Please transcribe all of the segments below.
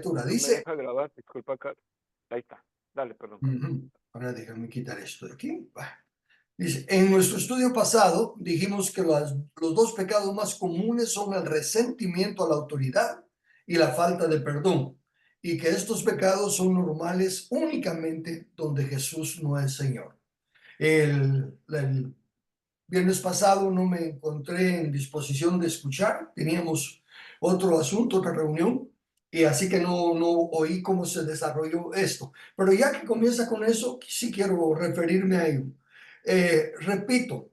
No me Dice, deja grabar, disculpa, Carlos. Ahí está. Dale, perdón, Carlos. ahora déjame quitar esto de aquí. Dice, en nuestro estudio pasado dijimos que los dos pecados más comunes son el resentimiento a la autoridad y la falta de perdón, y que estos pecados son normales únicamente donde Jesús no es Señor. El viernes pasado no me encontré en disposición de escuchar, teníamos otro asunto, otra reunión, y así que no oí cómo se desarrolló esto. Pero ya que comienza con eso, sí quiero referirme a ello. Repito,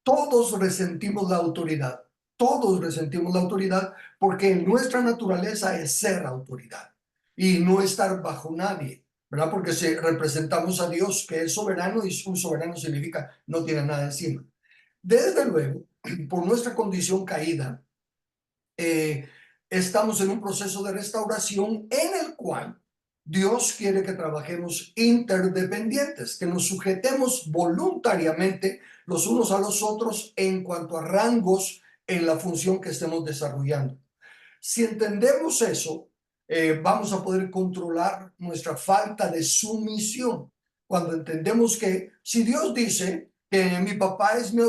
todos resentimos la autoridad, todos resentimos la autoridad porque nuestra naturaleza es ser autoridad y no estar bajo nadie, ¿verdad? Porque si representamos a Dios que es soberano y un soberano significa no tiene nada encima. Desde luego, por nuestra condición caída, eh, estamos en un proceso de restauración en el cual Dios quiere que trabajemos interdependientes, que nos sujetemos voluntariamente los unos a los otros en cuanto a rangos en la función que estemos desarrollando. Si entendemos eso, vamos a poder controlar nuestra falta de sumisión. Cuando entendemos que si Dios dice que mi papá es mi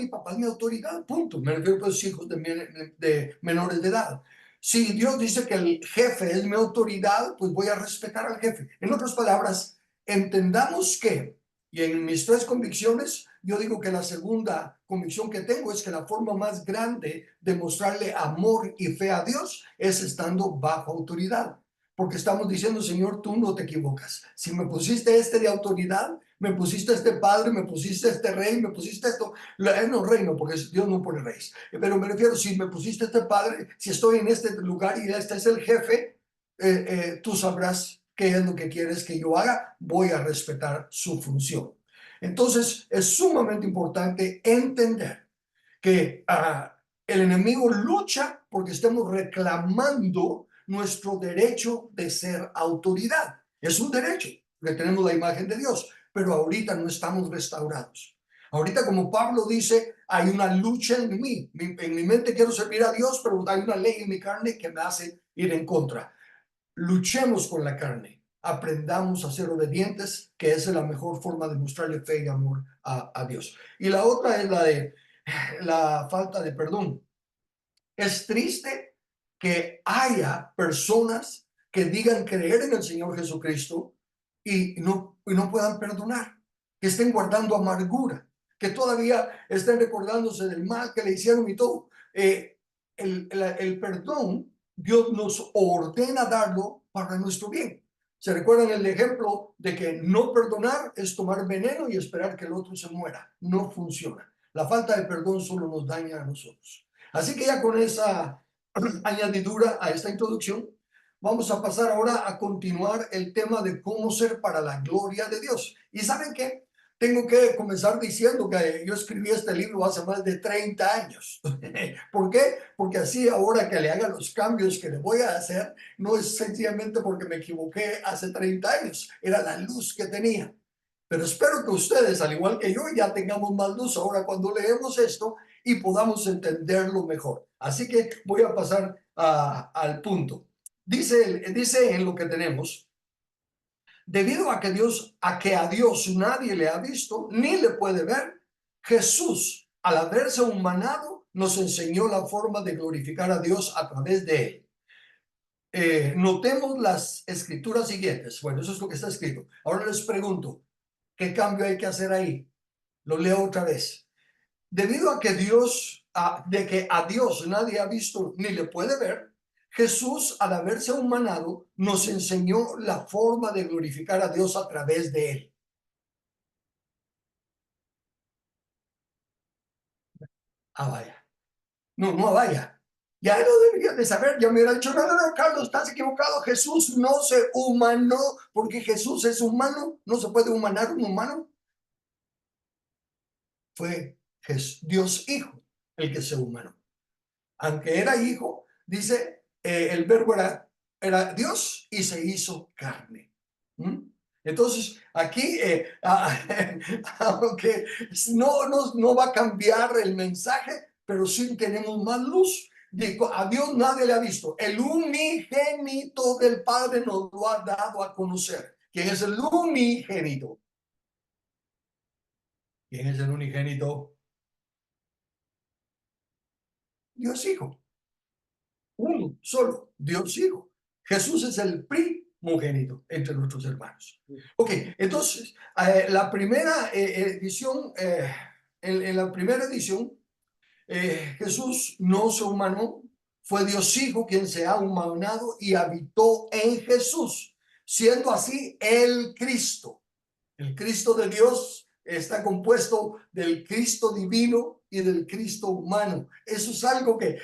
papá es mi autoridad, punto. Me refiero a los hijos de menores de edad. Si Dios dice que el jefe es mi autoridad, pues voy a respetar al jefe. En otras palabras, entendamos que, y en mis tres convicciones, yo digo que la segunda convicción que tengo es que la forma más grande de mostrarle amor y fe a Dios es estando bajo autoridad. Porque estamos diciendo, Señor, tú no te equivocas. Si me pusiste este de autoridad, me pusiste este padre, me pusiste este rey, me pusiste esto, no reino, porque Dios no pone reyes. Pero me refiero, si me pusiste este padre, si estoy en este lugar y este es el jefe, tú sabrás qué es lo que quieres que yo haga, voy a respetar su función. Entonces, es sumamente importante entender que el enemigo lucha porque estemos reclamando nuestro derecho de ser autoridad. Es un derecho, porque tenemos la imagen de Dios, pero ahorita no estamos restaurados. Ahorita, como Pablo dice, hay una lucha en mí. En mi mente quiero servir a Dios, pero hay una ley en mi carne que me hace ir en contra. Luchemos con la carne, aprendamos a ser obedientes, que esa es la mejor forma de mostrarle fe y amor a Dios. Y la otra es la de la falta de perdón. Es triste que haya personas que digan creer en el Señor Jesucristo y no puedan perdonar, que estén guardando amargura, que todavía estén recordándose del mal que le hicieron y todo. El perdón, Dios nos ordena darlo para nuestro bien. ¿Se recuerdan el ejemplo de que no perdonar es tomar veneno y esperar que el otro se muera? No funciona. La falta de perdón solo nos daña a nosotros. Así que ya con esa añadidura a esta introducción, vamos a pasar ahora a continuar el tema de cómo ser para la gloria de Dios. ¿Y saben qué? Tengo que comenzar diciendo que yo escribí este libro hace más de 30 años. ¿Por qué? Porque así ahora que le haga los cambios que le voy a hacer, no es sencillamente porque me equivoqué hace 30 años, era la luz que tenía. Pero espero que ustedes, al igual que yo, ya tengamos más luz ahora cuando leemos esto y podamos entenderlo mejor. Así que voy a pasar al punto. Dice en lo que tenemos, debido a que a Dios nadie le ha visto ni le puede ver, Jesús, al haberse humanado, nos enseñó la forma de glorificar a Dios a través de él. Notemos las escrituras siguientes. Bueno, eso es lo que está escrito. Ahora les pregunto, ¿qué cambio hay que hacer ahí? Lo leo otra vez. Debido a que de que a Dios nadie ha visto ni le puede ver, Jesús, al haberse humanado, nos enseñó la forma de glorificar a Dios a través de él. Vaya. No, no, vaya. Ya lo debería de saber. Ya me hubiera dicho, no, Carlos, estás equivocado. Jesús no se humanó porque Jesús es humano. No se puede humanar un humano. Fue Dios Hijo el que se humanó. Aunque era hijo, dice, el verbo era Dios y se hizo carne. ¿Mm? Entonces, aquí, aunque no va a cambiar el mensaje, pero sí tenemos más luz. Digo, a Dios nadie le ha visto. El unigénito del Padre nos lo ha dado a conocer. ¿Quién es el unigénito? ¿Quién es el unigénito? Dios Hijo. Uno, solo, Dios Hijo. Jesús es el primogénito entre nuestros hermanos. Ok, entonces, la primera edición, en la primera edición, Jesús no se humanó, fue Dios Hijo quien se ha humanado y habitó en Jesús, siendo así el Cristo. El Cristo de Dios está compuesto del Cristo divino y del Cristo humano. Eso es algo que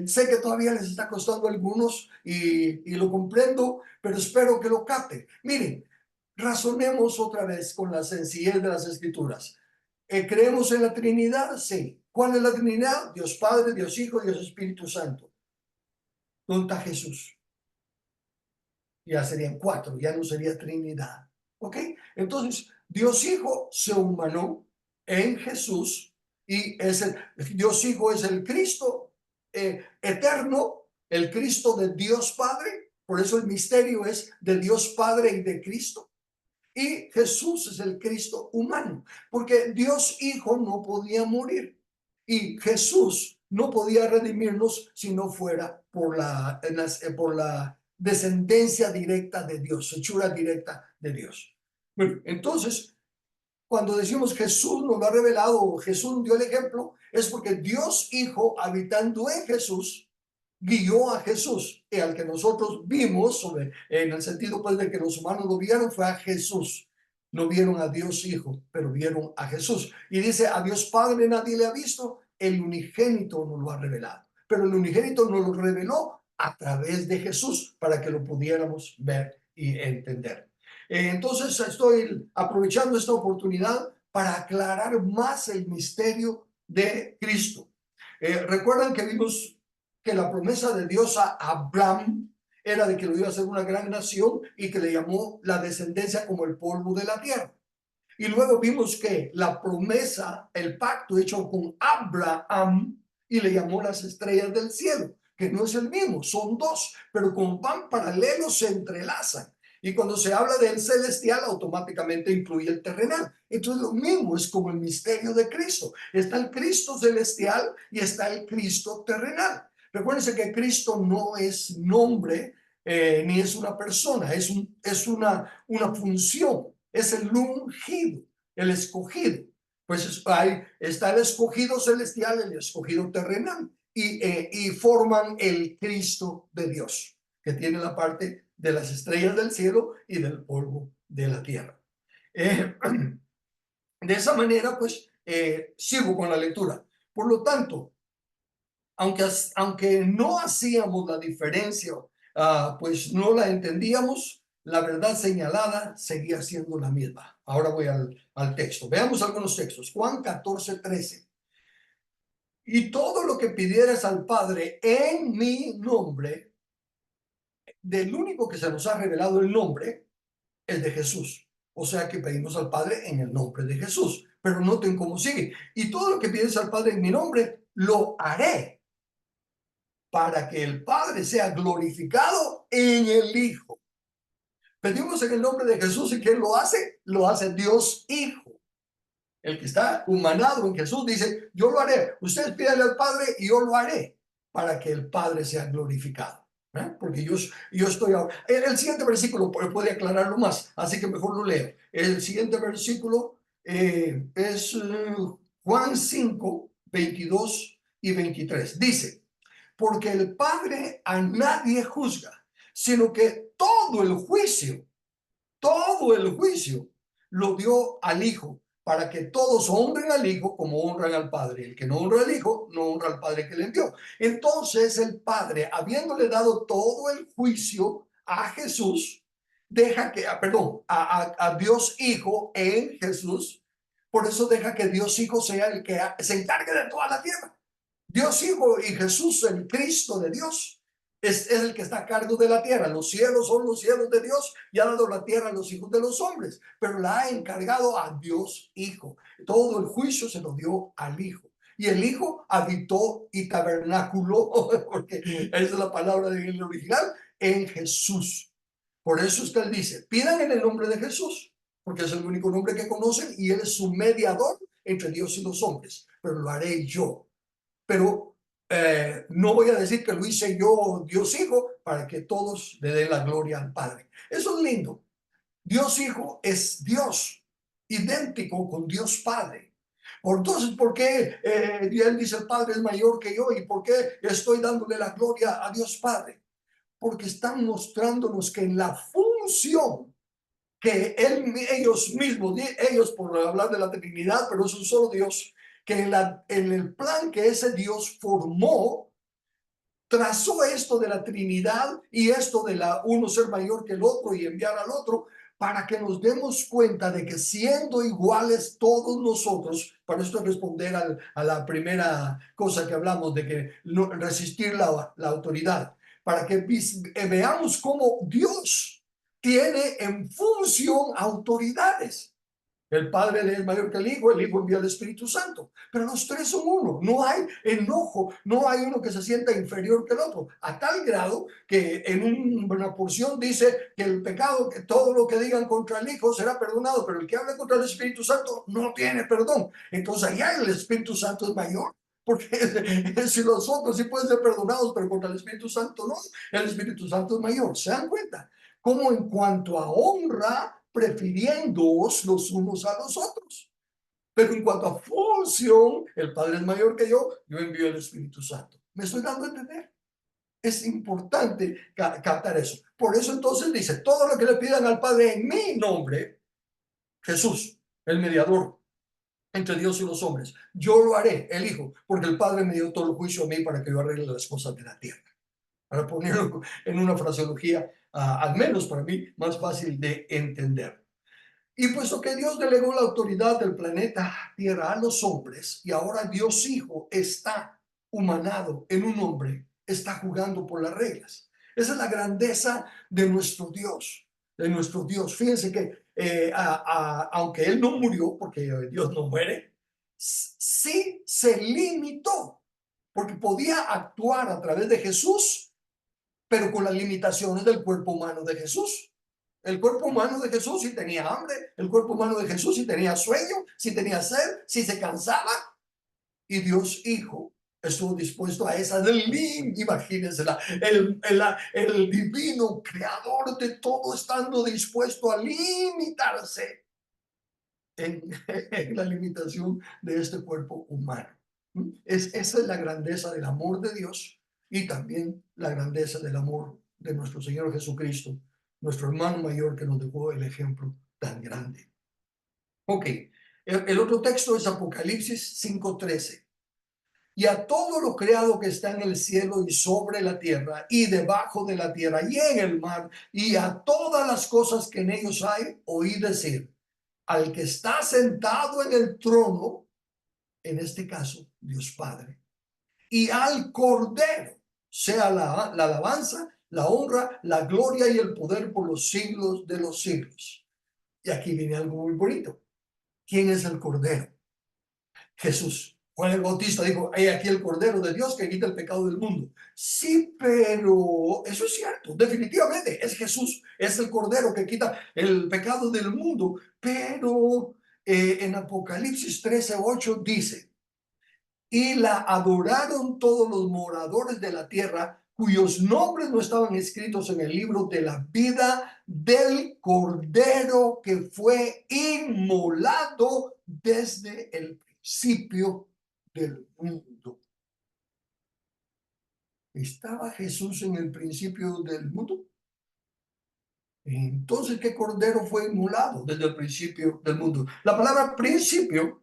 sé que todavía les está costando a algunos y lo comprendo, pero espero que lo capten. Miren, razonemos otra vez con la sencillez de las Escrituras. ¿Creemos en la Trinidad? Sí. ¿Cuál es la Trinidad? Dios Padre, Dios Hijo, Dios Espíritu Santo. ¿Dónde está Jesús? Ya serían cuatro, ya no sería Trinidad. ¿Ok? Entonces, Dios Hijo se humanó en Jesús y Dios Hijo es el Cristo eterno, el Cristo de Dios Padre. Por eso el misterio es de Dios Padre y de Cristo. Y Jesús es el Cristo humano, porque Dios Hijo no podía morir y Jesús no podía redimirnos si no fuera por la descendencia directa de Dios, hechura directa de Dios. Bueno, entonces, cuando decimos Jesús nos lo ha revelado, Jesús dio el ejemplo, es porque Dios Hijo, habitando en Jesús, guió a Jesús, y al que nosotros vimos, en el sentido pues de que los humanos lo vieron, fue a Jesús. No vieron a Dios Hijo, pero vieron a Jesús. Y dice, a Dios Padre nadie le ha visto, el unigénito nos lo ha revelado. Pero el unigénito nos lo reveló a través de Jesús para que lo pudiéramos ver y entender. Entonces estoy aprovechando esta oportunidad para aclarar más el misterio de Cristo. Recuerdan que vimos que la promesa de Dios a Abraham era de que lo iba a hacer una gran nación y que le llamó la descendencia como el polvo de la tierra. Y luego vimos que la promesa, el pacto hecho con Abraham y le llamó las estrellas del cielo, que no es el mismo, son dos, pero como van paralelos se entrelazan. Y cuando se habla del celestial, automáticamente incluye el terrenal. Entonces lo mismo es como el misterio de Cristo. Está el Cristo celestial y está el Cristo terrenal. Recuérdense que Cristo no es nombre ni es una persona, es una función, es el ungido, el escogido. Pues ahí está el escogido celestial, el escogido terrenal, y forman el Cristo de Dios, que tiene la parte de las estrellas del cielo y del polvo de la tierra. De esa manera, pues, sigo con la lectura. Por lo tanto, aunque no hacíamos la diferencia, pues no la entendíamos, la verdad señalada seguía siendo la misma. Ahora voy al texto. Veamos algunos textos. Juan 14:13. Y todo lo que pidieras al Padre en mi nombre, del único que se nos ha revelado el nombre, es de Jesús. O sea que pedimos al Padre en el nombre de Jesús. Pero noten cómo sigue. Y todo lo que pides al Padre en mi nombre, lo haré para que el Padre sea glorificado en el Hijo. Pedimos en el nombre de Jesús, y ¿quién lo hace? Lo hace Dios Hijo. El que está humanado en Jesús dice, yo lo haré. Ustedes pídanle al Padre y yo lo haré para que el Padre sea glorificado. Porque yo estoy ahora. El siguiente versículo puede aclararlo más, así que mejor lo leo. El siguiente versículo es Juan 5, 22 y 23. Dice, porque el Padre a nadie juzga, sino que todo el juicio lo dio al Hijo, para que todos honren al Hijo como honran al Padre. El que no honra al Hijo, no honra al Padre que le envió. Entonces el Padre, habiéndole dado todo el juicio a Jesús, deja que, a Dios Hijo en Jesús, por eso deja que Dios Hijo sea el que se encargue de toda la tierra. Dios Hijo y Jesús, el Cristo de Dios, es el que está a cargo de la tierra. Los cielos son los cielos de Dios y ha dado la tierra a los hijos de los hombres, pero la ha encargado a Dios Hijo. Todo el juicio se lo dio al Hijo. y el Hijo habitó y tabernaculó, porque esa es la palabra en el original, en Jesús. Por eso es que él dice, pidan en el nombre de Jesús, porque es el único nombre que conocen y él es su mediador entre Dios y los hombres, pero lo haré yo. Pero no voy a decir que lo hice yo, Dios Hijo, para que todos le den la gloria al Padre. Eso es lindo. Dios Hijo es Dios, idéntico con Dios Padre. Entonces, ¿por qué él dice el Padre es mayor que yo? ¿Y por qué estoy dándole la gloria a Dios Padre? Porque están mostrándonos que en la función que ellos mismos, ellos por hablar de la Trinidad, pero es un solo Dios, que en el plan que ese Dios formó, trazó esto de la Trinidad y esto de la uno ser mayor que el otro y enviar al otro, para que nos demos cuenta de que siendo iguales todos nosotros, para esto responder a la primera cosa que hablamos de que no, resistir la autoridad, para que veamos cómo Dios tiene en función autoridades. El Padre es mayor que el Hijo envía al Espíritu Santo, pero los tres son uno, no hay enojo, no hay uno que se sienta inferior que el otro, a tal grado que en una porción dice que el pecado, que todo lo que digan contra el Hijo será perdonado, pero el que habla contra el Espíritu Santo no tiene perdón. Entonces allá el Espíritu Santo es mayor, porque si los otros sí pueden ser perdonados, pero contra el Espíritu Santo no, el Espíritu Santo es mayor. ¿Se dan cuenta? Como en cuanto a honra, prefiriéndoos los unos a los otros. Pero en cuanto a función, el Padre es mayor que yo envío el Espíritu Santo. ¿Me estoy dando a entender? Es importante captar eso. Por eso entonces dice, todo lo que le pidan al Padre en mi nombre, Jesús, el mediador entre Dios y los hombres, yo lo haré, el Hijo, porque el Padre me dio todo el juicio a mí para que yo arregle las cosas de la tierra. Para ponerlo en una fraseología, al menos para mí, más fácil de entender. Y puesto que Dios delegó la autoridad del planeta Tierra a los hombres, y ahora Dios Hijo está humanado en un hombre, está jugando por las reglas. Esa es la grandeza de nuestro Dios, de nuestro Dios. Fíjense que aunque Él no murió, porque Dios no muere, sí se limitó, porque podía actuar a través de Jesús, pero con las limitaciones del cuerpo humano de Jesús. El cuerpo humano de Jesús sí tenía hambre, el cuerpo humano de Jesús sí tenía sueño, sí tenía sed, sí se cansaba. Y Dios Hijo estuvo dispuesto a esa imagínense, el divino creador de todo estando dispuesto a limitarse en la limitación de este cuerpo humano. Esa es la grandeza del amor de Dios y también la grandeza del amor de nuestro Señor Jesucristo, nuestro hermano mayor que nos dejó el ejemplo tan grande. Ok, el otro texto es Apocalipsis 5:13. Y a todo lo creado que está en el cielo y sobre la tierra y debajo de la tierra y en el mar y a todas las cosas que en ellos hay, oí decir, al que está sentado en el trono, en este caso, Dios Padre, y al Cordero, sea la alabanza, la honra, la gloria y el poder por los siglos de los siglos. Y aquí viene algo muy bonito. ¿Quién es el Cordero? Jesús. Juan el Bautista dijo, hay aquí el Cordero de Dios que quita el pecado del mundo. Sí, pero eso es cierto, definitivamente es Jesús, es el Cordero que quita el pecado del mundo. Pero en Apocalipsis 13:8 dice, y la adoraron todos los moradores de la tierra cuyos nombres no estaban escritos en el libro de la vida del Cordero que fue inmolado desde el principio del mundo. ¿Estaba Jesús en el principio del mundo? Entonces, ¿qué cordero fue inmolado desde el principio del mundo? La palabra principio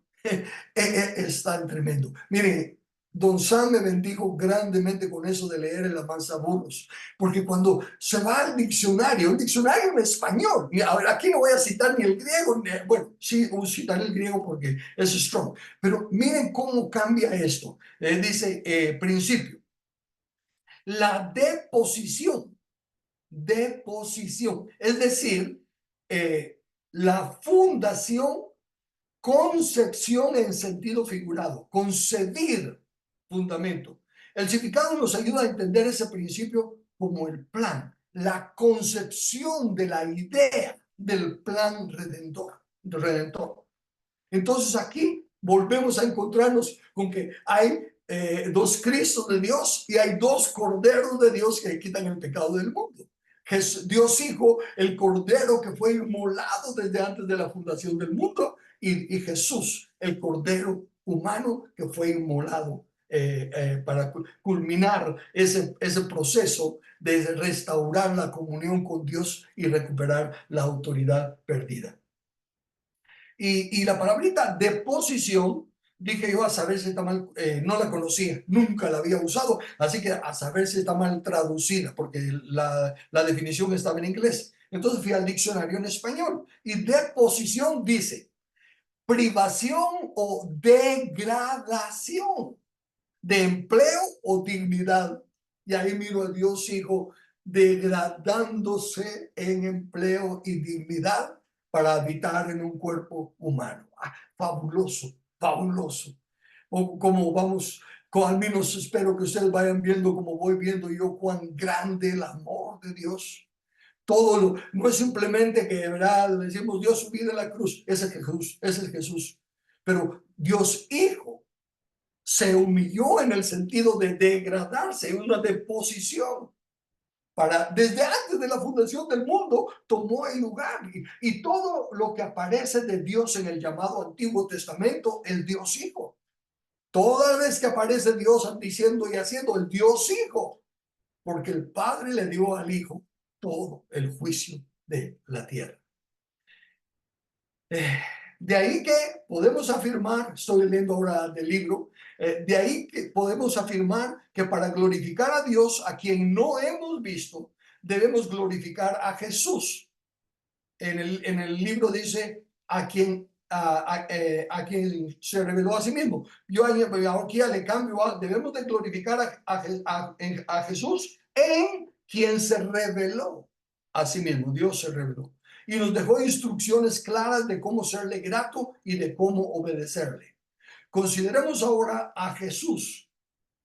es tan tremendo. Mire, Don Sam me bendijo grandemente con eso de leer el amansaburros, porque cuando se va al diccionario, un diccionario en español, y a ver, aquí no voy a citar ni el griego, bueno, sí, voy a citar el griego porque es strong, pero miren cómo cambia esto. Dice principio, la deposición, es decir, la fundación Concepción en sentido figurado, concebir, fundamento. El significado nos ayuda a entender ese principio como el plan, la concepción de la idea del plan redentor. Entonces aquí volvemos a encontrarnos con que hay dos Cristos de Dios y hay dos Corderos de Dios que quitan el pecado del mundo. Dios Hijo, el Cordero que fue inmolado desde antes de la fundación del mundo, y Jesús, el Cordero humano que fue inmolado para culminar ese proceso de restaurar la comunión con Dios y recuperar la autoridad perdida. Y la palabrita deposición, dije yo, a saber si está mal, no la conocía, nunca la había usado, así que a saber si está mal traducida, porque la definición estaba en inglés. Entonces fui al diccionario en español y deposición dice privación o degradación de empleo o dignidad. Y ahí miro a Dios Hijo degradándose en empleo y dignidad para habitar en un cuerpo humano. Fabuloso, fabuloso. O como vamos, al menos espero que ustedes vayan viendo como voy viendo yo cuán grande el amor de Dios. Todo no es simplemente que, ¿verdad? Decimos Dios subió de la cruz, ese es Jesús, ese es Jesús. Pero Dios Hijo se humilló en el sentido de degradarse, en una deposición. Desde antes de la fundación del mundo, tomó el lugar. Y todo lo que aparece de Dios en el llamado Antiguo Testamento, el Dios Hijo. Toda vez que aparece Dios diciendo y haciendo el Dios Hijo, porque el Padre le dio al Hijo todo el juicio de la tierra. De ahí que podemos afirmar, estoy leyendo ahora del libro, de ahí que podemos afirmar que para glorificar a Dios, a quien no hemos visto, debemos glorificar a Jesús. En el libro dice a quien se reveló a sí mismo. Yo aquí le cambio, debemos de glorificar a Jesús en quien se reveló a sí mismo. Dios se reveló y nos dejó instrucciones claras de cómo serle grato y de cómo obedecerle. Consideremos ahora a Jesús,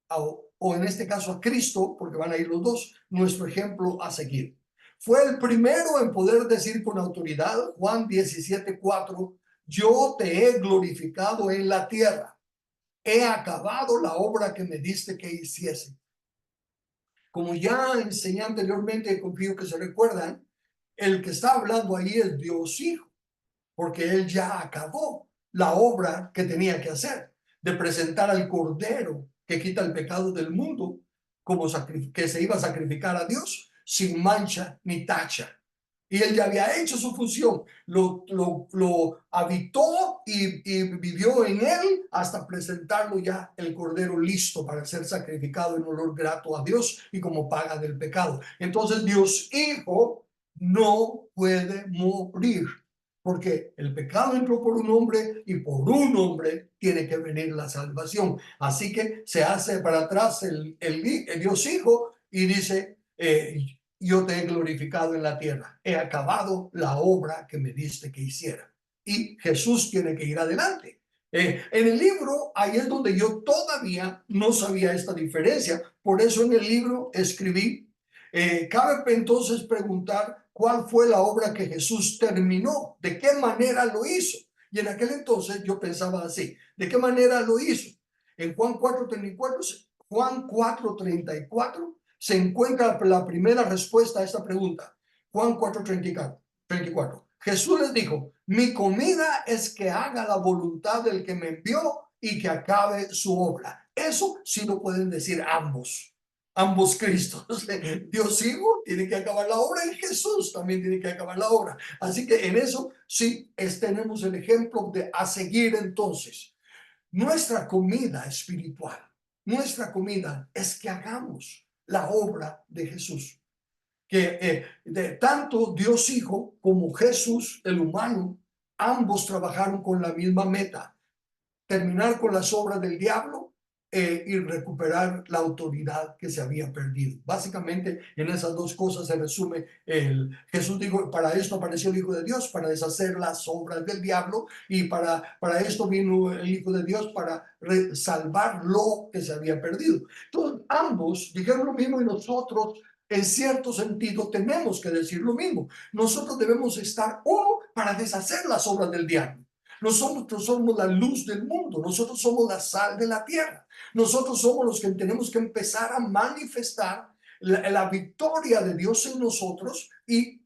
o en este caso a Cristo, porque van a ir los dos, nuestro ejemplo a seguir. Fue el primero en poder decir con autoridad, Juan 17:4, yo te he glorificado en la tierra, he acabado la obra que me diste que hiciese. Como ya enseñé anteriormente, confío que se recuerdan, el que está hablando ahí es Dios Hijo, porque él ya acabó la obra que tenía que hacer, de presentar al Cordero que quita el pecado del mundo, como que se iba a sacrificar a Dios sin mancha ni tacha. Y él ya había hecho su función, lo habitó y vivió en él hasta presentarlo ya el Cordero listo para ser sacrificado en olor grato a Dios y como paga del pecado. Entonces Dios Hijo no puede morir, porque el pecado entró por un hombre y por un hombre tiene que venir la salvación. Así que se hace para atrás el Dios Hijo y dice, yo te he glorificado en la tierra, he acabado la obra que me diste que hiciera. Y Jesús tiene que ir adelante. En el libro, ahí es donde yo todavía no sabía esta diferencia. Por eso en el libro escribí, cabe entonces preguntar cuál fue la obra que Jesús terminó, de qué manera lo hizo. Y en aquel entonces yo pensaba así, ¿de qué manera lo hizo? En Juan 4:34 se encuentra la primera respuesta a esta pregunta. Juan 4:34. Jesús les dijo, mi comida es que haga la voluntad del que me envió y que acabe su obra. Eso sí lo pueden decir ambos Cristos. Dios Hijo tiene que acabar la obra y Jesús también tiene que acabar la obra. Así que en eso sí tenemos el ejemplo a seguir entonces. Nuestra comida espiritual, nuestra comida es que hagamos la obra de Jesús. Que de tanto Dios Hijo como Jesús, el humano, ambos trabajaron con la misma meta: terminar con las obras del diablo y recuperar la autoridad que se había perdido. Básicamente en esas dos cosas se resume Jesús dijo, para esto apareció el Hijo de Dios, para deshacer las obras del diablo, y para esto vino el Hijo de Dios, para salvar lo que se había perdido. Entonces ambos dijeron lo mismo y nosotros en cierto sentido tenemos que decir lo mismo. Nosotros debemos estar para deshacer las obras del diablo. Nosotros somos la luz del mundo, nosotros somos la sal de la tierra. Nosotros somos los que tenemos que empezar a manifestar la victoria de Dios en nosotros y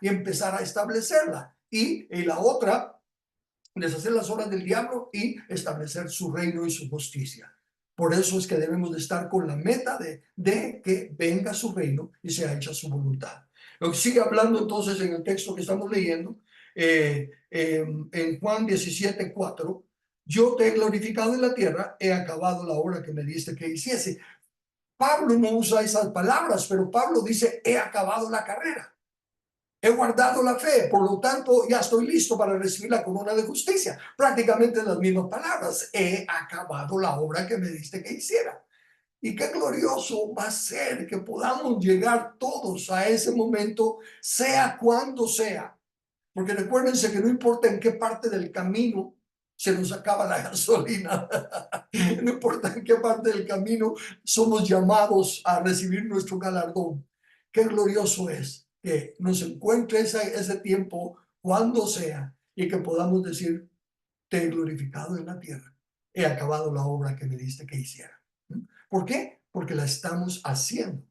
empezar a establecerla. Y la otra, deshacer las obras del diablo y establecer su reino y su justicia. Por eso es que debemos de estar con la meta de que venga su reino y sea hecha su voluntad. Lo que sigue hablando entonces en el texto que estamos leyendo, en Juan 17:4, yo te he glorificado en la tierra, he acabado la obra que me diste que hiciese. Pablo no usa esas palabras, pero Pablo dice, he acabado la carrera. He guardado la fe, por lo tanto ya estoy listo para recibir la corona de justicia. Prácticamente las mismas palabras. He acabado la obra que me diste que hiciera. Y qué glorioso va a ser que podamos llegar todos a ese momento, sea cuando sea. Porque recuérdense que no importa en qué parte del camino se nos acaba la gasolina. No importa en qué parte del camino somos llamados a recibir nuestro galardón. Qué glorioso es que nos encuentre ese tiempo cuando sea y que podamos decir, te he glorificado en la tierra. He acabado la obra que me diste que hiciera. ¿Por qué? Porque la estamos haciendo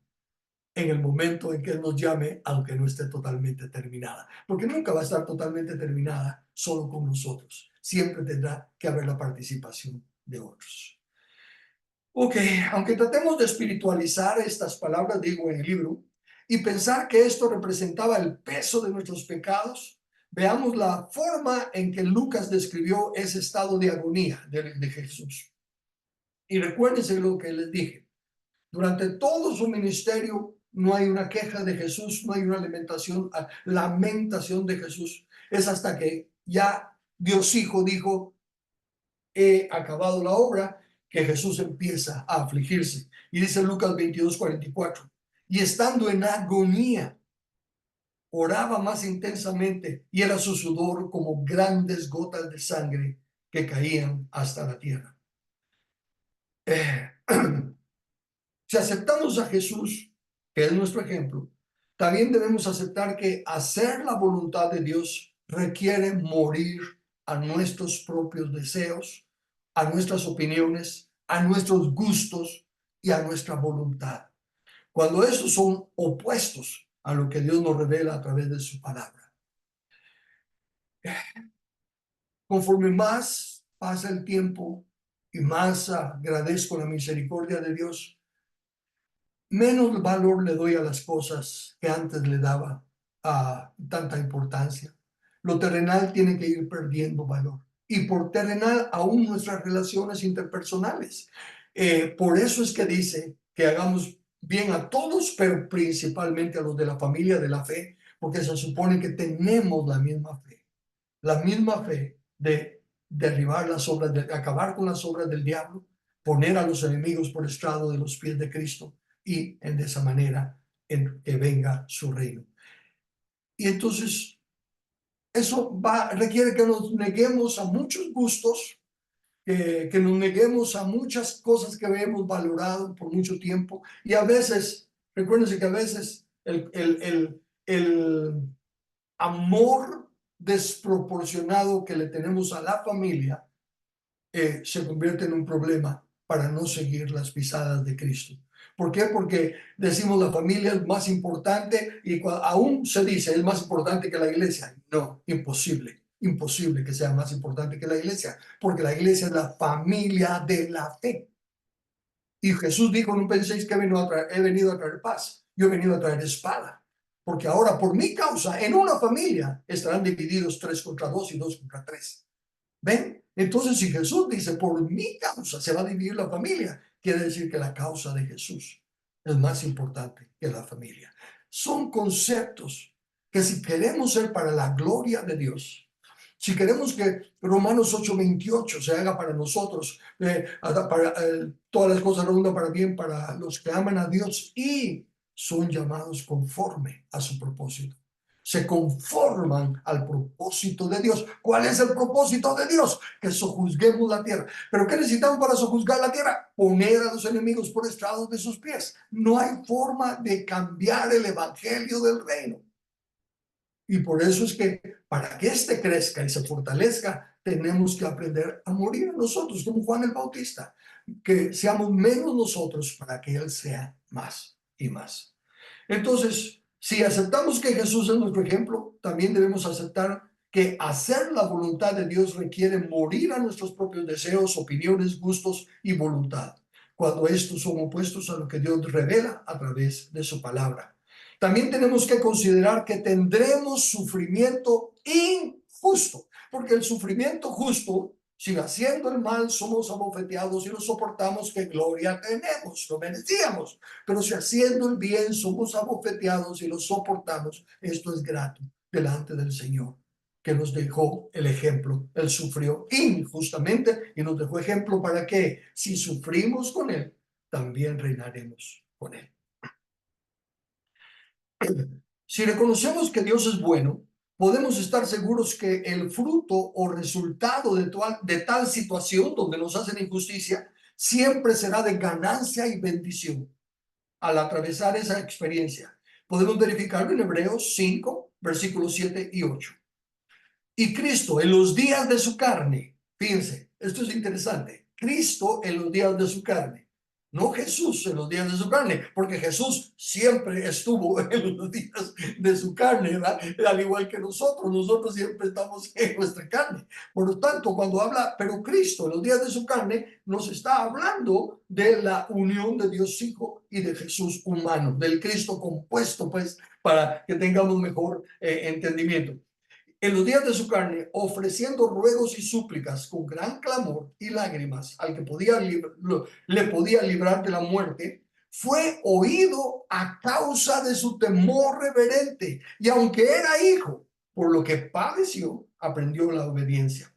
en el momento en que Él nos llame, aunque no esté totalmente terminada. Porque nunca va a estar totalmente terminada solo con nosotros. Siempre tendrá que haber la participación de otros. Ok, aunque tratemos de espiritualizar estas palabras, digo en el libro, y pensar que esto representaba el peso de nuestros pecados, veamos la forma en que Lucas describió ese estado de agonía de Jesús. Y recuérdense lo que les dije. Durante todo su ministerio no hay una queja de Jesús, no hay una lamentación de Jesús. Es hasta que ya Dios Hijo dijo, he acabado la obra, que Jesús empieza a afligirse. Y dice Lucas 22:44, y estando en agonía, oraba más intensamente y era su sudor como grandes gotas de sangre que caían hasta la tierra. Si aceptamos a Jesús, que es nuestro ejemplo, también debemos aceptar que hacer la voluntad de Dios requiere morir a nuestros propios deseos, a nuestras opiniones, a nuestros gustos y a nuestra voluntad. Cuando estos son opuestos a lo que Dios nos revela a través de su palabra. Conforme más pasa el tiempo y más agradezco la misericordia de Dios, menos valor le doy a las cosas que antes le daba tanta importancia. Lo terrenal tiene que ir perdiendo valor. Y por terrenal aún nuestras relaciones interpersonales. Por eso es que dice que hagamos bien a todos, pero principalmente a los de la familia de la fe, porque se supone que tenemos la misma fe. La misma fe de derribar las obras, de acabar con las obras del diablo, poner a los enemigos por estrado de los pies de Cristo y de esa manera en que venga su reino. Y entonces eso requiere que nos neguemos a muchos gustos, que nos neguemos a muchas cosas que hemos valorado por mucho tiempo. Y a veces, recuérdense que a veces el amor desproporcionado que le tenemos a la familia se convierte en un problema para no seguir las pisadas de Cristo. ¿Por qué? Porque decimos la familia es más importante y aún se dice es más importante que la iglesia. No, imposible, imposible que sea más importante que la iglesia, porque la iglesia es la familia de la fe. Y Jesús dijo, no penséis que he venido a traer paz, yo he venido a traer espada. Porque ahora por mi causa en una familia estarán divididos 3 contra 2 y 2 contra 3. ¿Ven? Entonces, si Jesús dice, por mi causa se va a dividir la familia, quiere decir que la causa de Jesús es más importante que la familia. Son conceptos que si queremos ser para la gloria de Dios, Si queremos que Romanos 8:28 se haga para nosotros, todas las cosas redundan para bien para los que aman a Dios y son llamados conforme a su propósito. Se conforman al propósito de Dios. ¿Cuál es el propósito de Dios? Que sojuzguemos la tierra. ¿Pero qué necesitamos para sojuzgar la tierra? Poner a los enemigos por estrado de sus pies. No hay forma de cambiar el evangelio del reino. Y por eso es que para que éste crezca y se fortalezca, tenemos que aprender a morir nosotros, como Juan el Bautista. Que seamos menos nosotros para que Él sea más y más. Entonces, si aceptamos que Jesús es nuestro ejemplo, también debemos aceptar que hacer la voluntad de Dios requiere morir a nuestros propios deseos, opiniones, gustos y voluntad, cuando estos son opuestos a lo que Dios revela a través de su palabra. También tenemos que considerar que tendremos sufrimiento injusto, porque el sufrimiento justo, si haciendo el mal somos abofeteados y lo soportamos, qué gloria tenemos, lo merecíamos. Pero si haciendo el bien somos abofeteados y lo soportamos, esto es grato delante del Señor, que nos dejó el ejemplo. Él sufrió injustamente y nos dejó ejemplo para que, si sufrimos con Él, también reinaremos con Él. Si reconocemos que Dios es bueno, podemos estar seguros que el fruto o resultado de tal situación donde nos hacen injusticia siempre será de ganancia y bendición. Al atravesar esa experiencia, podemos verificarlo en Hebreos 5, versículos 7 y 8. Y Cristo en los días de su carne, fíjense, esto es interesante, Cristo en los días de su carne, no Jesús en los días de su carne, porque Jesús siempre estuvo en los días de su carne, ¿verdad? Al igual que nosotros siempre estamos en nuestra carne. Por lo tanto, cuando habla, pero Cristo en los días de su carne, nos está hablando de la unión de Dios Hijo y de Jesús humano, del Cristo compuesto, pues, para que tengamos mejor entendimiento. En los días de su carne, ofreciendo ruegos y súplicas con gran clamor y lágrimas al que le podía librar de la muerte, fue oído a causa de su temor reverente, y aunque era hijo, por lo que padeció, aprendió la obediencia.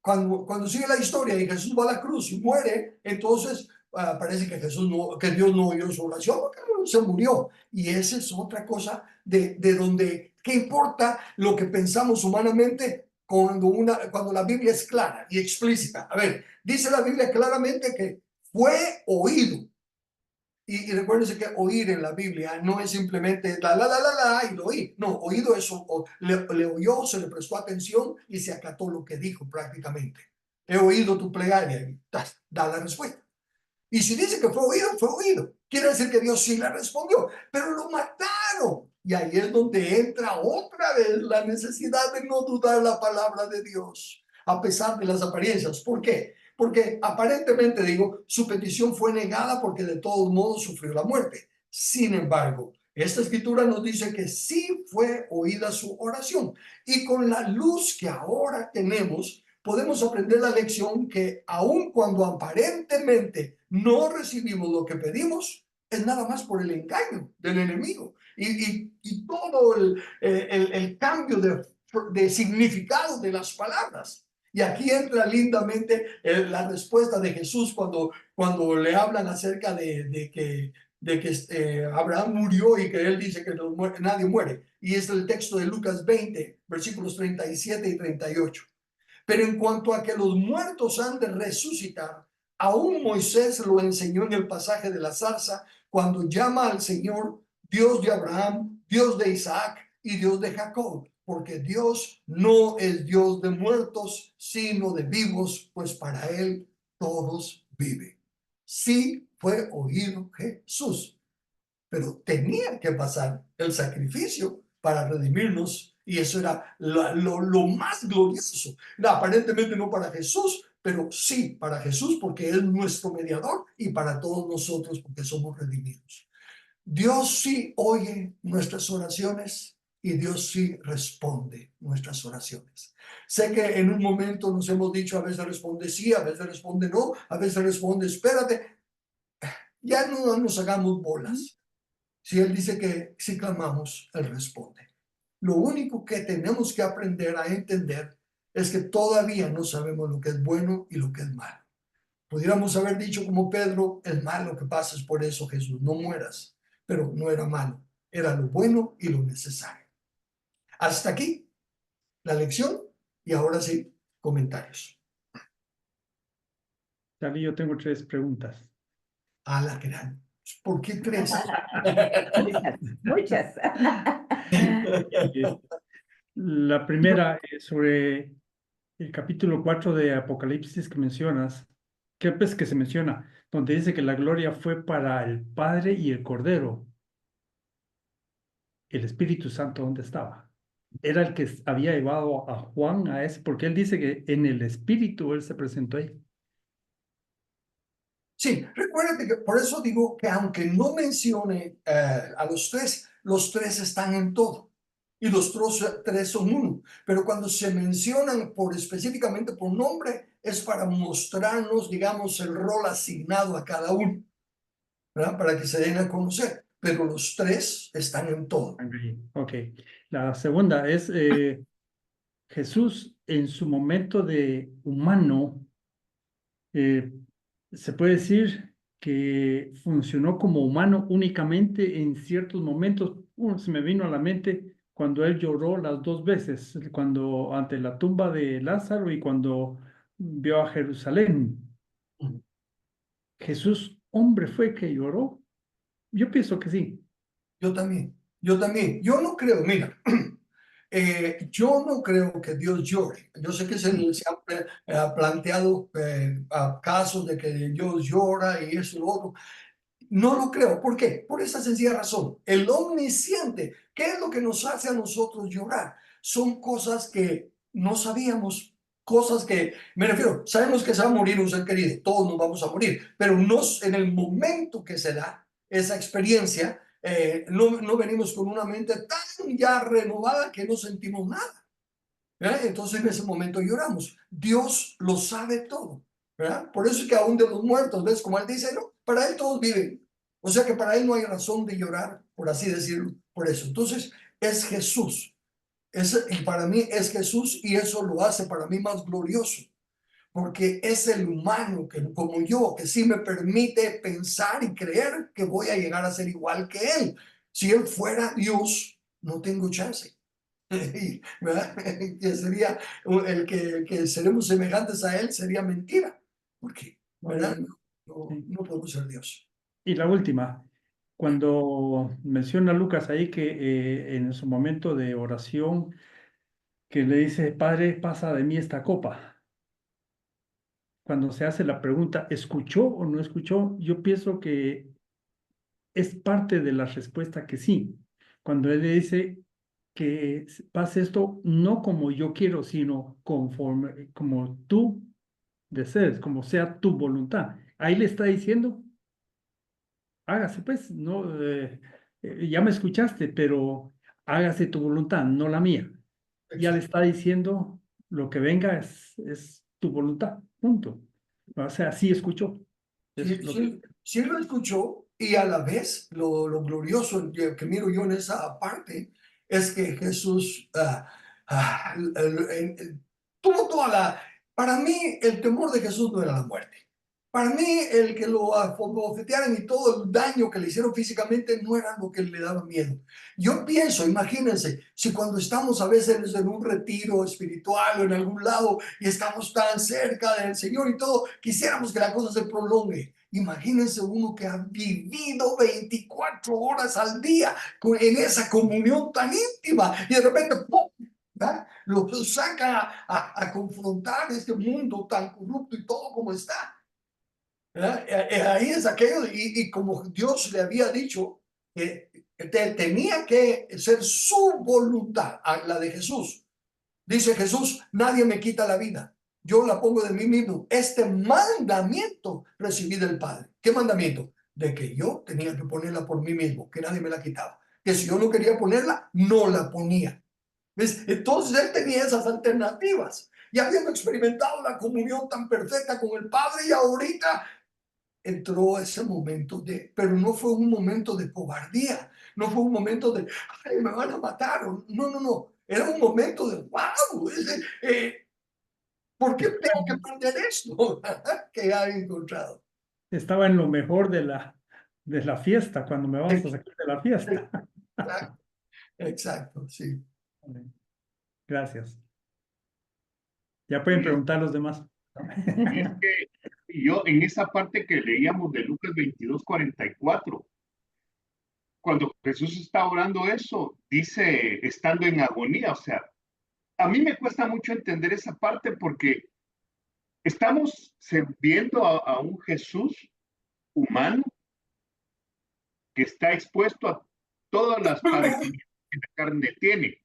Cuando sigue la historia y Jesús va a la cruz y muere, entonces parece que Dios no oyó su oración porque se murió. Y esa es otra cosa de donde, ¿qué importa lo que pensamos humanamente cuando la Biblia es clara y explícita? A ver, dice la Biblia claramente que fue oído. Y recuérdense que oír en la Biblia no es simplemente y lo oí. No, oído es le oyó, se le prestó atención y se acató lo que dijo prácticamente. He oído tu plegaria y da la respuesta. Y si dice que fue oído, fue oído. Quiere decir que Dios sí le respondió, pero lo mataron. Y ahí es donde entra otra vez la necesidad de no dudar la palabra de Dios, a pesar de las apariencias. ¿Por qué? Porque aparentemente, digo, su petición fue negada porque de todos modos sufrió la muerte. Sin embargo, esta escritura nos dice que sí fue oída su oración. Y con la luz que ahora tenemos, podemos aprender la lección que aun cuando aparentemente no recibimos lo que pedimos, es nada más por el engaño del enemigo. Y todo el cambio de significado de las palabras. Y aquí entra lindamente la respuesta de Jesús cuando le hablan acerca de que Abraham murió y que él dice que nadie muere. Y es el texto de Lucas 20, versículos 37 y 38. Pero en cuanto a que los muertos han de resucitar, aún Moisés lo enseñó en el pasaje de la zarza, cuando llama al Señor Dios de Abraham, Dios de Isaac y Dios de Jacob, porque Dios no es Dios de muertos, sino de vivos, pues para Él todos viven. Sí fue oído Jesús, pero tenía que pasar el sacrificio para redimirnos, y eso era lo más glorioso. Aparentemente no para Jesús, pero sí para Jesús, porque Él es nuestro mediador, y para todos nosotros, porque somos redimidos. Dios sí oye nuestras oraciones y Dios sí responde nuestras oraciones. Sé que en un momento nos hemos dicho, a veces responde sí, a veces responde no, a veces responde espérate. Ya no nos hagamos bolas. Si Él dice que si clamamos, Él responde. lo único que tenemos que aprender a entender es que todavía no sabemos lo que es bueno y lo que es malo. Pudiéramos haber dicho como Pedro, es malo que pases por eso, Jesús, no mueras. Pero no era malo, era lo bueno y lo necesario. Hasta aquí la lección y ahora sí, comentarios. David, yo tengo 3 preguntas. A la gran. ¿Por qué 3? Muchas. La primera es sobre el capítulo 4 de Apocalipsis que mencionas. ¿Qué pues que se menciona? Donde dice que la gloria fue para el Padre y el Cordero. El Espíritu Santo, ¿dónde estaba? Era el que había llevado a Juan a ese, porque él dice que en el Espíritu él se presentó ahí. Sí, recuérdate que por eso digo que aunque no mencione a los tres están en todo y los tres son uno. Pero cuando se mencionan específicamente por nombre es para mostrarnos, digamos, el rol asignado a cada uno, ¿verdad? Para que se den a conocer. Pero los tres están en todo. Ok. La segunda es Jesús en su momento de humano. Se puede decir que funcionó como humano únicamente en ciertos momentos. Se me vino a la mente cuando él lloró las 2 veces, cuando ante la tumba de Lázaro y cuando vio a Jerusalén. Jesús, hombre, fue que lloró. Yo pienso que sí. Yo también. Yo no creo, mira, yo no creo que Dios llore. Yo sé que se ha planteado casos de que Dios llora y eso y lo otro. No lo creo. ¿Por qué? Por esa sencilla razón. El omnisciente, ¿qué es lo que nos hace a nosotros llorar? Son cosas que no sabíamos, cosas que, me refiero, sabemos que se va a morir un ser querido, todos nos vamos a morir, pero no en el momento que se da esa experiencia, no venimos con una mente tan ya renovada que no sentimos nada. ¿Verdad? Entonces en ese momento lloramos. Dios lo sabe todo, ¿verdad? Por eso es que aún de los muertos, ¿ves? Como él dice, no, para él todos viven. O sea que para él no hay razón de llorar, por así decirlo, por eso. Entonces es Jesús. Y para mí es Jesús y eso lo hace para mí más glorioso. Porque es el humano que, como yo, que sí me permite pensar y creer que voy a llegar a ser igual que él. Si él fuera Dios, no tengo chance. ¿Verdad? Que sería que seremos semejantes a él, sería mentira. Porque, ¿verdad? No podemos ser Dios. Y la última, cuando menciona Lucas ahí que en su momento de oración, que le dice, Padre, pasa de mí esta copa. Cuando se hace la pregunta, ¿escuchó o no escuchó? Yo pienso que es parte de la respuesta que sí. Cuando él le dice que pase esto no como yo quiero, sino conforme como tú desees, como sea tu voluntad. Ahí le está diciendo, hágase pues, no, ya me escuchaste, pero hágase tu voluntad, no la mía. Ya le está diciendo, lo que venga es tu voluntad, punto. O sea, sí escuchó. Sí, sí lo escuchó y a la vez lo glorioso que miro yo en esa parte es que Jesús tuvo toda Para mí el temor de Jesús no era la muerte. Para mí el que lo bofetearan y todo el daño que le hicieron físicamente no era lo que le daba miedo. Yo pienso, imagínense, si cuando estamos a veces en un retiro espiritual o en algún lado y estamos tan cerca del Señor y todo, quisiéramos que la cosa se prolongue. Imagínense uno que ha vivido 24 horas al día en esa comunión tan íntima y de repente ¡pum!, ¿verdad? Lo saca a confrontar este mundo tan corrupto y todo como está. Ahí es aquello, y como Dios le había dicho que tenía que ser su voluntad, la de Jesús. Dice Jesús, nadie me quita la vida, yo la pongo de mí mismo. Este mandamiento recibí del Padre. ¿Qué mandamiento? De que yo tenía que ponerla por mí mismo, que nadie me la quitaba. Que si yo no quería ponerla, no la ponía. ¿Ves? Entonces él tenía esas alternativas. Y habiendo experimentado la comunión tan perfecta con el Padre, y ahorita entró ese momento pero no fue un momento de cobardía, no fue un momento de, ay, me van a matar. No. Era un momento de, wow, ¿por qué tengo que perder esto que ha encontrado? Estaba en lo mejor de la fiesta, cuando me vamos a sacar de la fiesta. Exacto, exacto, sí. Gracias. Ya pueden preguntar los demás. Y es que yo en esa parte que leíamos de Lucas 22:44, cuando Jesús está orando eso, dice estando en agonía, o sea, a mí me cuesta mucho entender esa parte porque estamos viendo a un Jesús humano que está expuesto a todas las padecimientos que la carne tiene.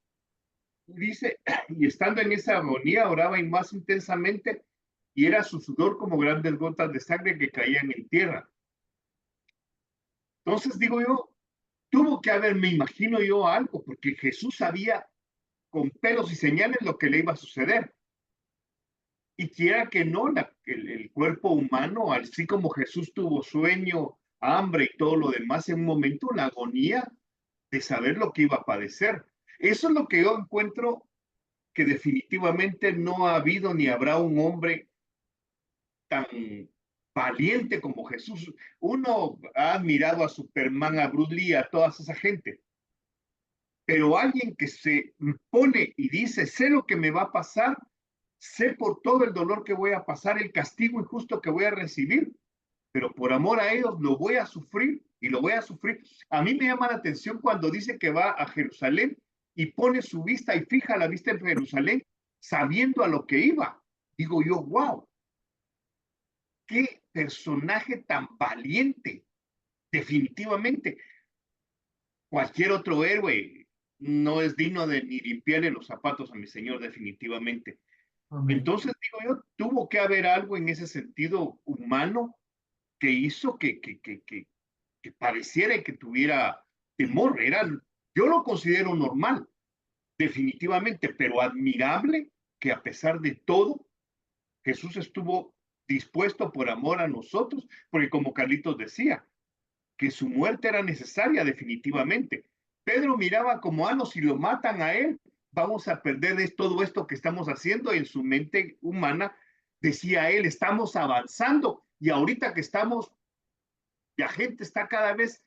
Dice, y estando en esa agonía, oraba y más intensamente, y era su sudor como grandes gotas de sangre que caían en tierra. Entonces digo yo, tuvo que haber, me imagino yo, algo, porque Jesús sabía con pelos y señales lo que le iba a suceder. Y quiera que no, el cuerpo humano, así como Jesús tuvo sueño, hambre y todo lo demás, en un momento, la agonía de saber lo que iba a padecer. Eso es lo que yo encuentro, que definitivamente no ha habido ni habrá un hombre tan valiente como Jesús. Uno ha admirado a Superman, a Bruce Lee, a toda esa gente, pero alguien que se pone y dice, sé lo que me va a pasar, sé por todo el dolor que voy a pasar, el castigo injusto que voy a recibir, pero por amor a ellos lo voy a sufrir y lo voy a sufrir. A mí me llama la atención cuando dice que va a Jerusalén y pone su vista y fija la vista en Jerusalén, sabiendo a lo que iba. Digo yo, wow, qué personaje tan valiente, definitivamente. Cualquier otro héroe no es digno de ni limpiarle los zapatos a mi Señor, definitivamente. Amén. Entonces, digo yo, tuvo que haber algo en ese sentido humano que hizo que pareciera y que tuviera temor. Yo lo considero normal, definitivamente, pero admirable que a pesar de todo, Jesús estuvo dispuesto por amor a nosotros, porque como Carlitos decía, que su muerte era necesaria definitivamente. Pedro miraba como, no, si lo matan a él, vamos a perder todo esto que estamos haciendo. En su mente humana decía él, estamos avanzando y ahorita que estamos, la gente está cada vez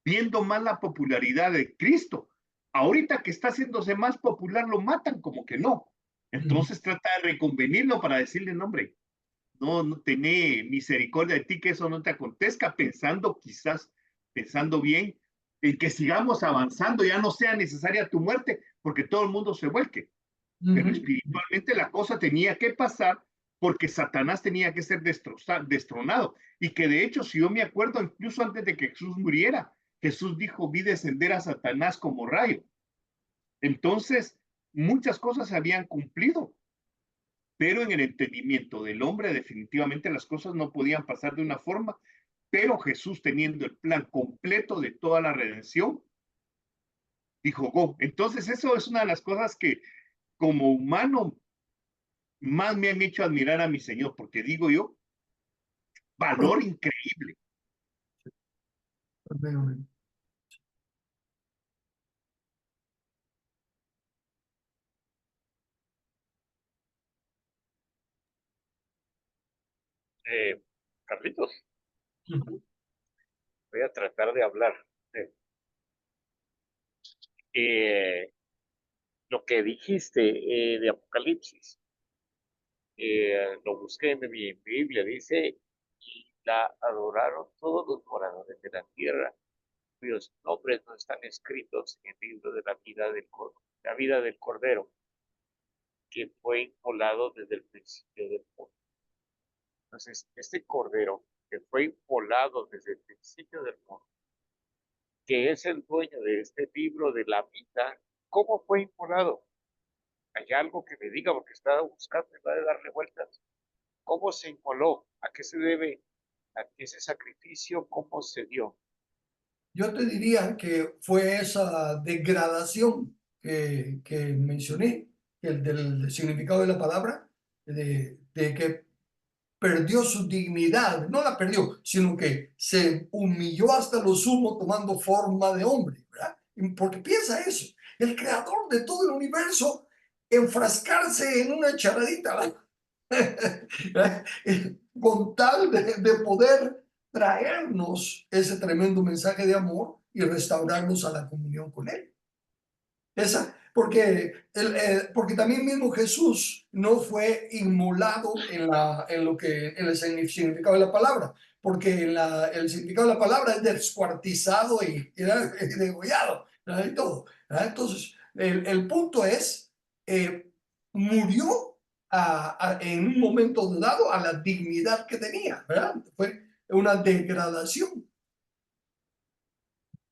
viendo más la popularidad de Cristo. Ahorita que está haciéndose más popular, lo matan como que no. Entonces trata de reconvenirlo para decirle, no, hombre, no tené misericordia de ti, que eso no te acontezca, pensando bien, en que sigamos avanzando, ya no sea necesaria tu muerte, porque todo el mundo se vuelque. Pero espiritualmente la cosa tenía que pasar porque Satanás tenía que ser destronado. Y que de hecho, si yo me acuerdo, incluso antes de que Jesús muriera, Jesús dijo, vi descender a Satanás como rayo. Entonces, muchas cosas se habían cumplido, pero en el entendimiento del hombre definitivamente las cosas no podían pasar de una forma, pero Jesús teniendo el plan completo de toda la redención, dijo, go. Entonces eso es una de las cosas que como humano más me han hecho admirar a mi Señor, porque digo yo, valor increíble. Amén. Carlitos, voy a tratar de hablar. Lo que dijiste de Apocalipsis, lo busqué en mi Biblia, dice, y la adoraron todos los moradores de la tierra, cuyos nombres no están escritos en el libro de la vida del Cordero, que fue inmolado desde el principio del mundo. Entonces, este Cordero que fue inmolado desde el principio del mundo, que es el dueño de este libro de la vida, ¿cómo fue inmolado? Hay algo que me diga, porque estaba buscando y va a darle vueltas. ¿Cómo se inmoló? ¿A qué se debe a ese sacrificio? ¿Cómo se dio? Yo te diría que fue esa degradación que mencioné, del significado de la palabra, de que perdió su dignidad, no la perdió, sino que se humilló hasta lo sumo tomando forma de hombre, ¿verdad? Porque piensa eso, el creador de todo el universo, enfrascarse en una charadita, ¿verdad? Con tal de poder traernos ese tremendo mensaje de amor y restaurarnos a la comunión con él. Porque también mismo Jesús no fue inmolado en el significado de la palabra, porque el significado de la palabra es descuartizado y degollado, ¿verdad? Y todo, ¿verdad? Entonces, el punto es, murió en un momento dado a la dignidad que tenía, ¿verdad? Fue una degradación.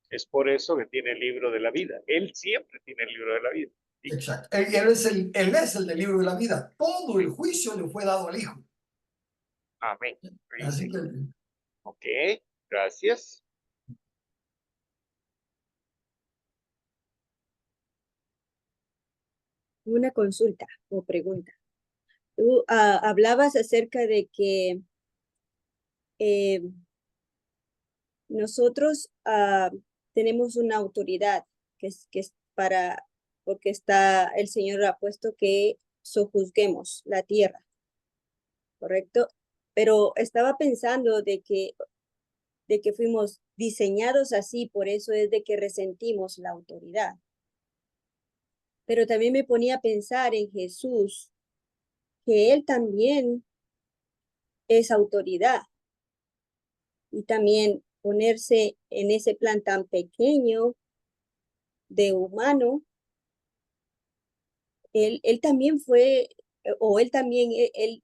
Es por eso que tiene el libro de la vida. Él siempre tiene el libro de la vida. ¿Sí? Exacto. Él es el del libro de la vida. Todo el juicio le fue dado al Hijo. Amén. Así que Ok, gracias. Una consulta o pregunta. Tú hablabas acerca de que nosotros tenemos una autoridad que es porque el Señor ha puesto que sojuzguemos la tierra, ¿correcto? Pero estaba pensando de que fuimos diseñados así, por eso es de que resentimos la autoridad. Pero también me ponía a pensar en Jesús, que Él también es autoridad. Y también ponerse en ese plan tan pequeño de humano, él también fue, o él también, él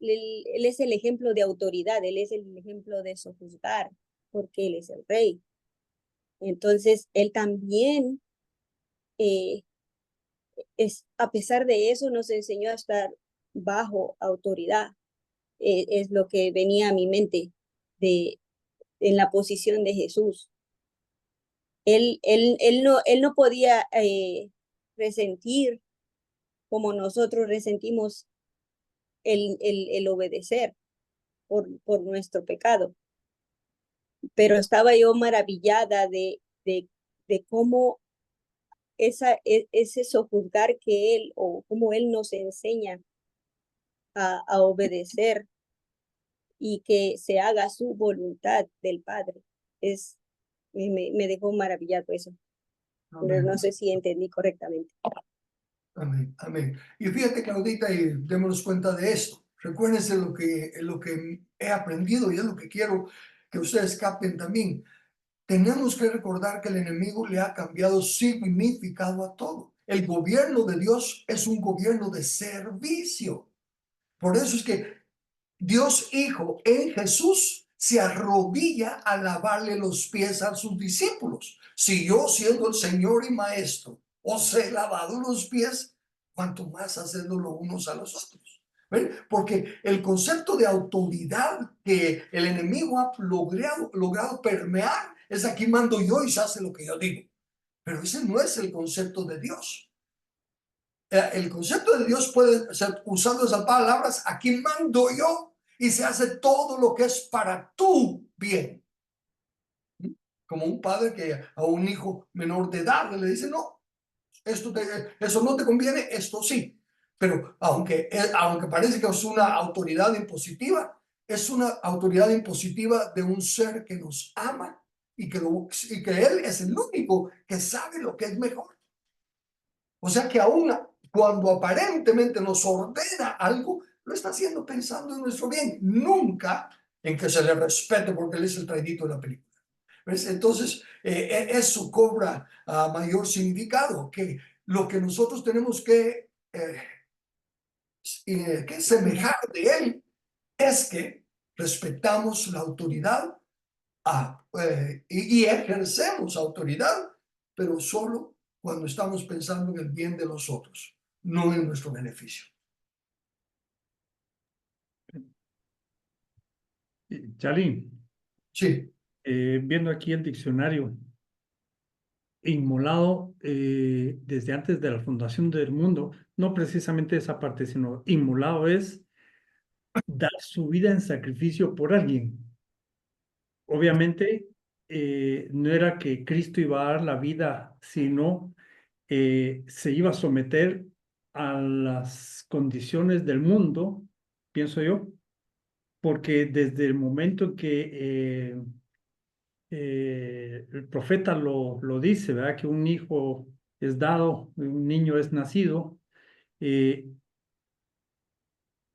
es el ejemplo de autoridad, él es el ejemplo de sojuzgar, porque él es el rey. Entonces, él también, a pesar de eso, nos enseñó a estar bajo autoridad. Es lo que venía a mi mente en la posición de Jesús. Él no podía resentir como nosotros resentimos el obedecer por nuestro pecado. Pero estaba yo maravillada de cómo ese sojuzgar que él, o cómo él nos enseña a obedecer y que se haga su voluntad del Padre. Me dejó maravillado eso. Pero amén. no sé si entendí correctamente. Amén, amén. Y fíjate, Claudita, y démonos cuenta de esto. Recuérdense lo que he aprendido y es lo que quiero que ustedes capten también. Tenemos que recordar que el enemigo le ha cambiado significado a todo. El gobierno de Dios es un gobierno de servicio. Por eso es que Dios Hijo en Jesús se arrodilla a lavarle los pies a sus discípulos. Si yo, siendo el Señor y Maestro, os he lavado los pies, cuanto más haciéndolo unos a los otros. ¿Ven? Porque el concepto de autoridad que el enemigo ha logrado permear es: aquí mando yo y se hace lo que yo digo. Pero ese no es el concepto de Dios. El concepto de Dios puede ser, usando esas palabras: aquí mando yo y se hace todo lo que es para tu bien. Como un padre que a un hijo menor de edad le dice: no, eso no te conviene, esto sí. Pero aunque parece que es una autoridad impositiva, es una autoridad impositiva de un ser que nos ama y que Él es el único que sabe lo que es mejor. O sea que aún cuando aparentemente nos ordena algo, lo está haciendo pensando en nuestro bien, nunca en que se le respete porque Él es el traidito de la película. ¿Ves? Entonces, eso cobra mayor significado, que lo que nosotros tenemos que semejar de Él es que respetamos la autoridad y ejercemos autoridad, pero solo cuando estamos pensando en el bien de los otros, no en nuestro beneficio. Chalín, Sí, viendo aquí el diccionario, inmolado desde antes de la fundación del mundo, no precisamente esa parte, sino inmolado es dar su vida en sacrificio por alguien. Obviamente, no era que Cristo iba a dar la vida, sino se iba a someter a las condiciones del mundo, pienso yo, porque desde el momento en que el profeta lo dice, ¿verdad? Que un hijo es dado, un niño es nacido, eh,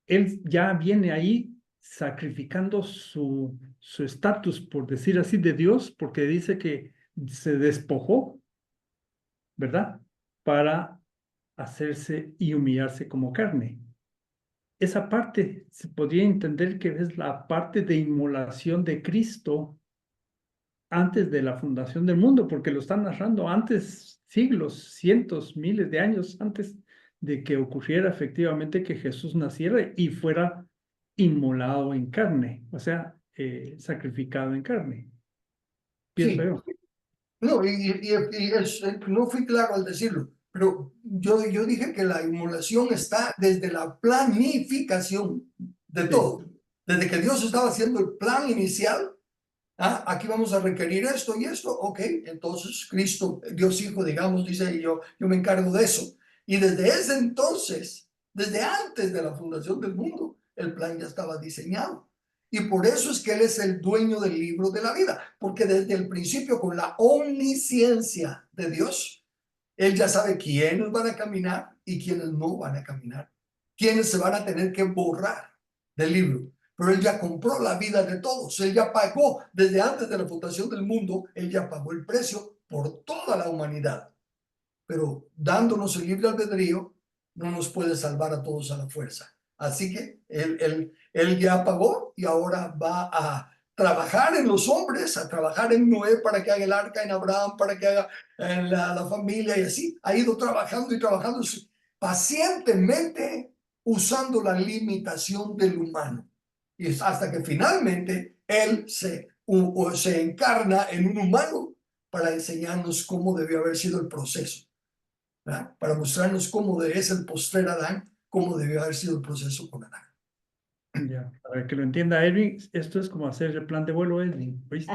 él ya viene ahí sacrificando su estatus, por decir así, de Dios, porque dice que se despojó, ¿verdad? Para hacerse y humillarse como carne. Esa parte se podría entender que es la parte de inmolación de Cristo antes de la fundación del mundo, porque lo están narrando antes, siglos, cientos, miles de años antes de que ocurriera efectivamente que Jesús naciera y fuera inmolado en carne, o sea, sacrificado en carne, pienso Sí, yo. no, no fui claro al decirlo, pero yo dije que la inmolación está desde la planificación de Sí, todo. Desde que Dios estaba haciendo el plan inicial, aquí vamos a requerir esto y esto, ok, entonces Cristo, Dios Hijo, digamos, dice, yo me encargo de eso. Y desde ese entonces, desde antes de la fundación del mundo, el plan ya estaba diseñado. Y por eso es que Él es el dueño del libro de la vida, porque desde el principio, con la omnisciencia de Dios, Él ya sabe quiénes van a caminar y quiénes no van a caminar, quiénes se van a tener que borrar del libro. Pero Él ya compró la vida de todos, Él ya pagó desde antes de la fundación del mundo, Él ya pagó el precio por toda la humanidad. Pero dándonos el libre albedrío, no nos puede salvar a todos a la fuerza. Así que él ya pagó y ahora va a trabajar en los hombres, a trabajar en Noé para que haga el arca, en Abraham para que haga la familia y así. Ha ido trabajando y trabajando pacientemente usando la limitación del humano. Y es hasta que finalmente él se encarna en un humano para enseñarnos cómo debió haber sido el proceso, ¿verdad? Para mostrarnos cómo es el postrer Adán, cómo debió haber sido el proceso con Adán. ya. Para que lo entienda Edwin, esto es como hacer el plan de vuelo, Edwin, ¿oíste?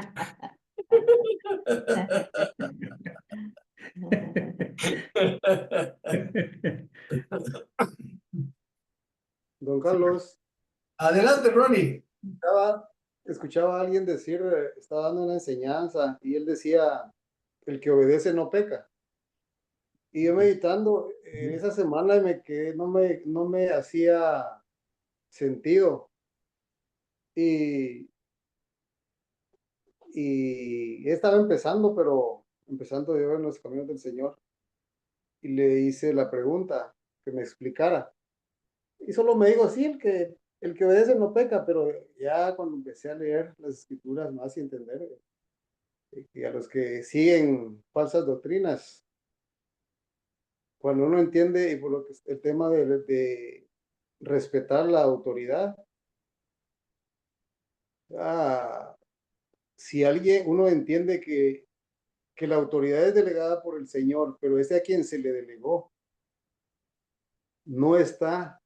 Don Carlos, Adelante, Ronnie. escuchaba a alguien decir, estaba dando una enseñanza y él decía, el que obedece no peca. Y yo meditando esa semana me quedé, no me hacía sentido. Y, y estaba empezando, pero empezando yo en los caminos del Señor. Y le hice la pregunta, que me explicara. Y solo me dijo, sí, el que obedece no peca, pero ya cuando empecé a leer las escrituras más y entender que a los que siguen falsas doctrinas, cuando uno entiende, y por lo que el tema de respetar la autoridad, ah, si alguien, uno entiende que la autoridad es delegada por el Señor, pero ese a quien se le delegó no está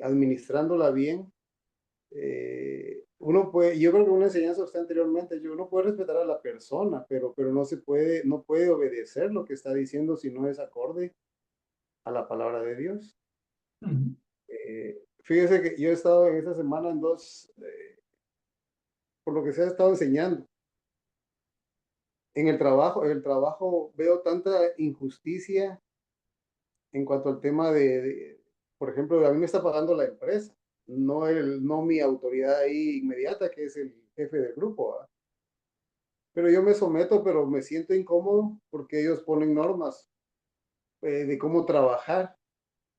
administrándola bien, uno puede, yo creo que una enseñanza usted anteriormente, uno puede respetar a la persona, pero no puede obedecer lo que está diciendo si no es acorde a la palabra de Dios. Fíjese que yo he estado en esta semana en dos, por lo que se ha estado enseñando. En el trabajo veo tanta injusticia en cuanto al tema por ejemplo, a mí me está pagando la empresa, no mi autoridad ahí inmediata, que es el jefe del grupo, ¿verdad? Pero yo me someto, pero me siento incómodo porque ellos ponen normas de cómo trabajar.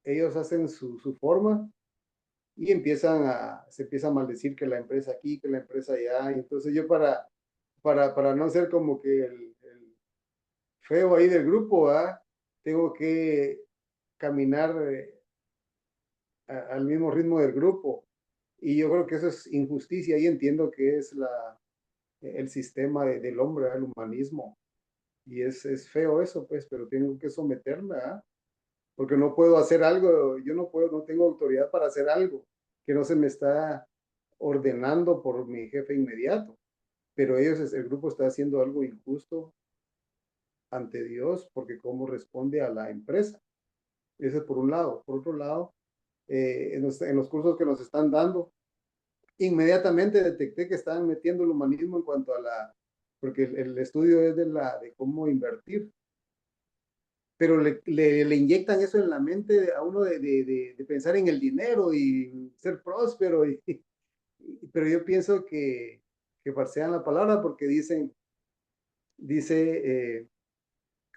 Ellos hacen su forma y se empieza a maldecir que la empresa aquí, que la empresa allá. Y entonces yo para no ser como que el feo ahí del grupo, ¿verdad? Tengo que caminar al mismo ritmo del grupo. Y yo creo que eso es injusticia y entiendo que es el sistema del hombre, el humanismo. Y es feo eso, pues, pero tengo que someterme, ¿verdad? porque no puedo hacer algo, yo no puedo, no tengo autoridad para hacer algo que no se me está ordenando por mi jefe inmediato, pero el grupo está haciendo algo injusto ante Dios porque cómo responde a la empresa. Eso es por un lado. Por otro lado, en los cursos que nos están dando, inmediatamente detecté que estaban metiendo el humanismo en cuanto a porque el estudio es de cómo invertir, pero le inyectan eso en la mente a uno de pensar en el dinero y ser próspero, pero yo pienso que falsean la palabra porque dice,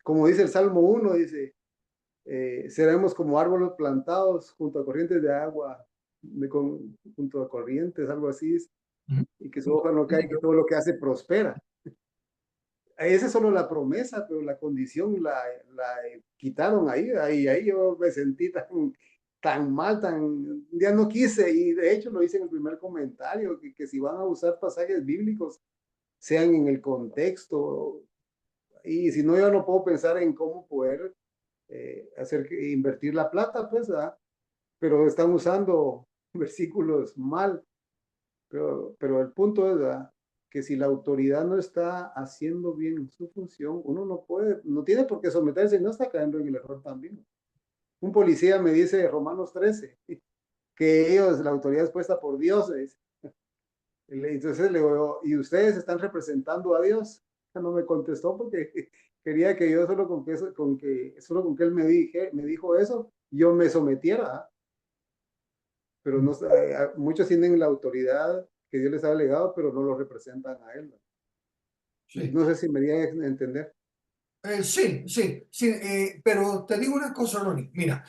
como dice el Salmo 1, dice, seremos como árboles plantados junto a corrientes de agua, junto a corrientes, algo así, y que su hoja no cae, que todo lo que hace prospera. Esa es solo la promesa, pero la condición la quitaron ahí yo me sentí tan mal, ya no quise, y de hecho lo hice en el primer comentario, que si van a usar pasajes bíblicos, sean en el contexto, y si no, yo no puedo pensar en cómo poder invertir la plata, pues, ¿verdad? Pero están usando versículos mal. Pero el punto es, ¿verdad?, que si la autoridad no está haciendo bien su función, uno no tiene por qué someterse y no está cayendo en el error también. Un policía me dice, Romanos 13, que la autoridad es puesta por Dios. Entonces le digo, ¿y ustedes están representando a Dios? No me contestó porque quería que yo solo con que él me dijo eso, yo me sometiera. Pero no, muchos tienen la autoridad que Dios les ha legado, pero no lo representan a él. Sí. No sé si me di a entender. Sí, pero te digo una cosa, Ronnie. Mira,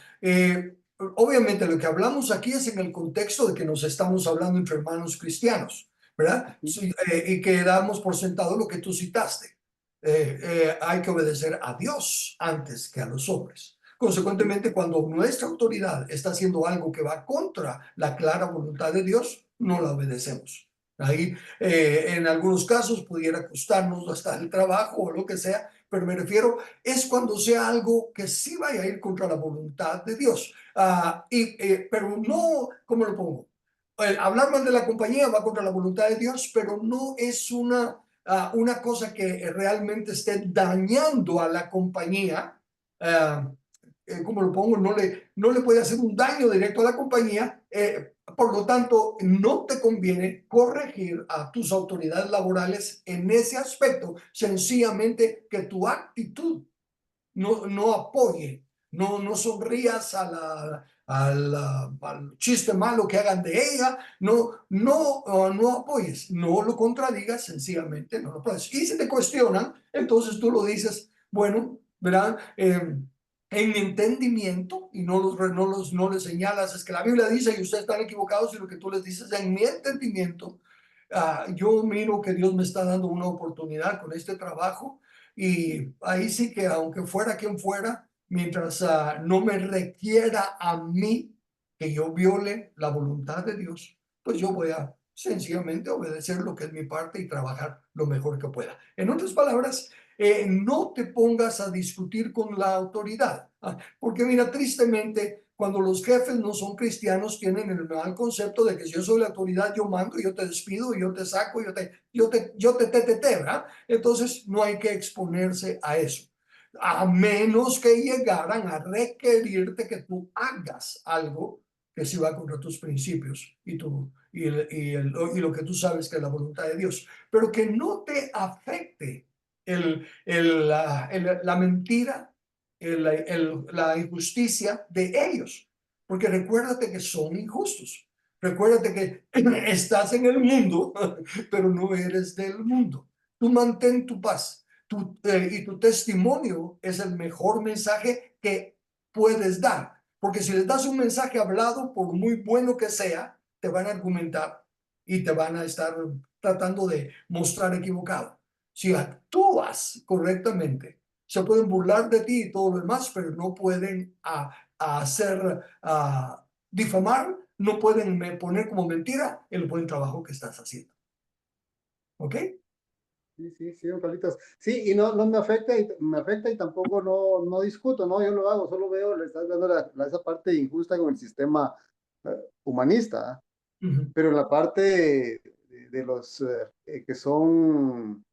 obviamente lo que hablamos aquí es en el contexto de que nos estamos hablando entre hermanos cristianos, ¿verdad? Sí, y que damos por sentado lo que tú citaste. Hay que obedecer a Dios antes que a los hombres. Consecuentemente, cuando nuestra autoridad está haciendo algo que va contra la clara voluntad de Dios, no la obedecemos. Ahí, en algunos casos, pudiera costarnos hasta el trabajo o lo que sea, pero me refiero, es cuando sea algo que sí vaya a ir contra la voluntad de Dios. Pero no, ¿cómo lo pongo? Hablar mal de la compañía va contra la voluntad de Dios, pero no es una cosa que realmente esté dañando a la compañía. ¿Cómo lo pongo? No le puede hacer un daño directo a la compañía. Por lo tanto, no te conviene corregir a tus autoridades laborales en ese aspecto, sencillamente que tu actitud no apoye, no sonrías al chiste malo que hagan de ella, no apoyes, no lo contradigas, sencillamente no lo puedes. Y si te cuestionan, entonces tú lo dices, bueno, verán, en entendimiento, y no les señalas, es que la Biblia dice y ustedes están equivocados, y lo que tú les dices, en mi entendimiento, yo miro que Dios me está dando una oportunidad con este trabajo, y ahí sí que aunque fuera quien fuera, mientras no me requiera a mí que yo viole la voluntad de Dios, pues yo voy a sencillamente obedecer lo que es mi parte y trabajar lo mejor que pueda. En otras palabras, no te pongas a discutir con la autoridad, porque mira, tristemente, cuando los jefes no son cristianos, tienen el mal concepto de que si yo soy la autoridad, yo mando, yo te despido, yo te saco, yo te, ¿verdad? Entonces no hay que exponerse a eso, a menos que llegaran a requerirte que tú hagas algo que sí va contra tus principios y lo que tú sabes que es la voluntad de Dios, pero que no te afecte la mentira, la injusticia de ellos, porque recuérdate que son injustos. Recuérdate que estás en el mundo, pero no eres del mundo. Tú mantén tu paz. Y tu testimonio es el mejor mensaje que puedes dar. Porque si les das un mensaje hablado, por muy bueno que sea, te van a argumentar y te van a estar tratando de mostrar equivocado. Si actúas correctamente, se pueden burlar de ti y todo lo demás, pero no pueden hacer difamar, no pueden poner como mentira el buen trabajo que estás haciendo. ¿Ok? Sí, don Carlitos. Sí, y no me afecta y tampoco no discuto, ¿no? Yo lo hago, solo veo, le estás dando esa parte injusta con el sistema humanista, ¿ah? Ujú. Pero la parte de los que son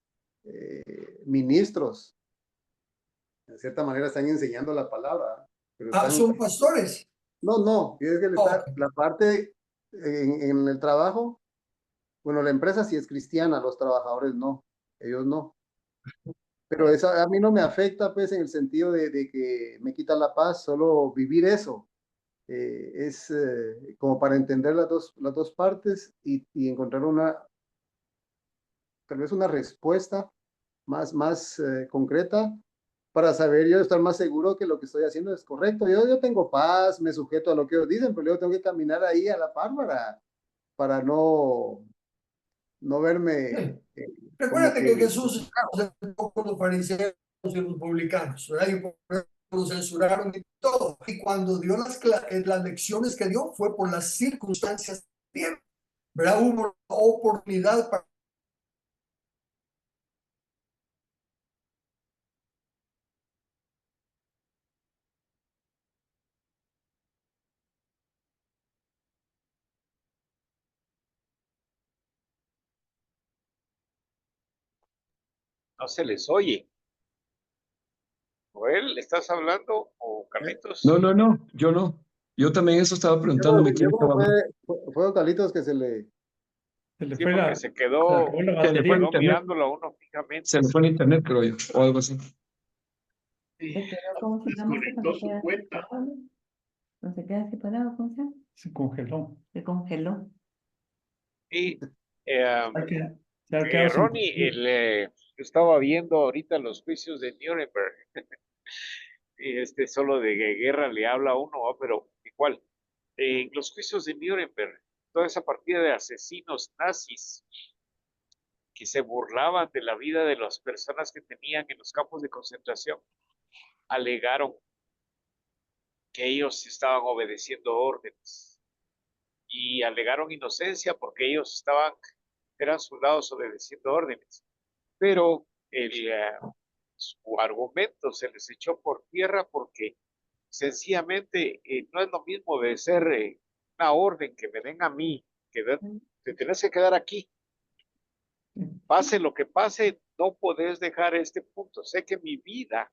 ministros, de cierta manera están enseñando la palabra, ¿ah? Pero Ah, están, son pastores. no, y es que Ok. la parte en el trabajo, bueno, la empresa sí es cristiana, los trabajadores no, ellos no. Pero eso a mí no me afecta, pues, en el sentido de que me quita la paz, solo vivir eso. Es como para entender las dos partes y encontrar tal vez una respuesta más concreta para saber yo estar más seguro que lo que estoy haciendo es correcto. Yo tengo paz, me sujeto a lo que ellos dicen, pero yo tengo que caminar ahí a la par para no verme Sí. como Recuérdate que que Jesús aceptó con los fariseos y los publicanos, ¿verdad? Y por eso lo censuraron y todo. Y cuando dio las lecciones que dio fue por las circunstancias del tiempo, ¿verdad? Hubo una oportunidad para... No se les oye. ¿Joel, estás hablando o Carlitos? No, yo no. Yo también eso estaba preguntándome quién estaba hablando. fue don Carlitos que Se le Sí, fue porque se le acabó la Se le fue el batería. quedó internet, mirándolo a uno fijamente. se le fue el internet, creo yo, o algo así. Sí. Se quedó, ¿cómo se llama esto Desconectó cuando su queda cuenta. separado? Cuando se queda separado, ¿cómo se llama? Se congeló. Se congeló. Y eh, Hay que, se ha quedado sin Ronnie, batería. yo estaba viendo ahorita los juicios de Nuremberg. Y solo de guerra le habla a uno, ¿va? Pero igual, los juicios de Nuremberg, toda esa partida de asesinos nazis que se burlaban de la vida de las personas que tenían en los campos de concentración, alegaron que ellos estaban obedeciendo órdenes y alegaron inocencia porque ellos eran soldados obedeciendo órdenes. Pero su argumento se les echó por tierra porque sencillamente no es lo mismo obedecer una orden que me den a mí, que te tenés que quedar aquí. Pase lo que pase, no podés dejar este punto. Sé que mi vida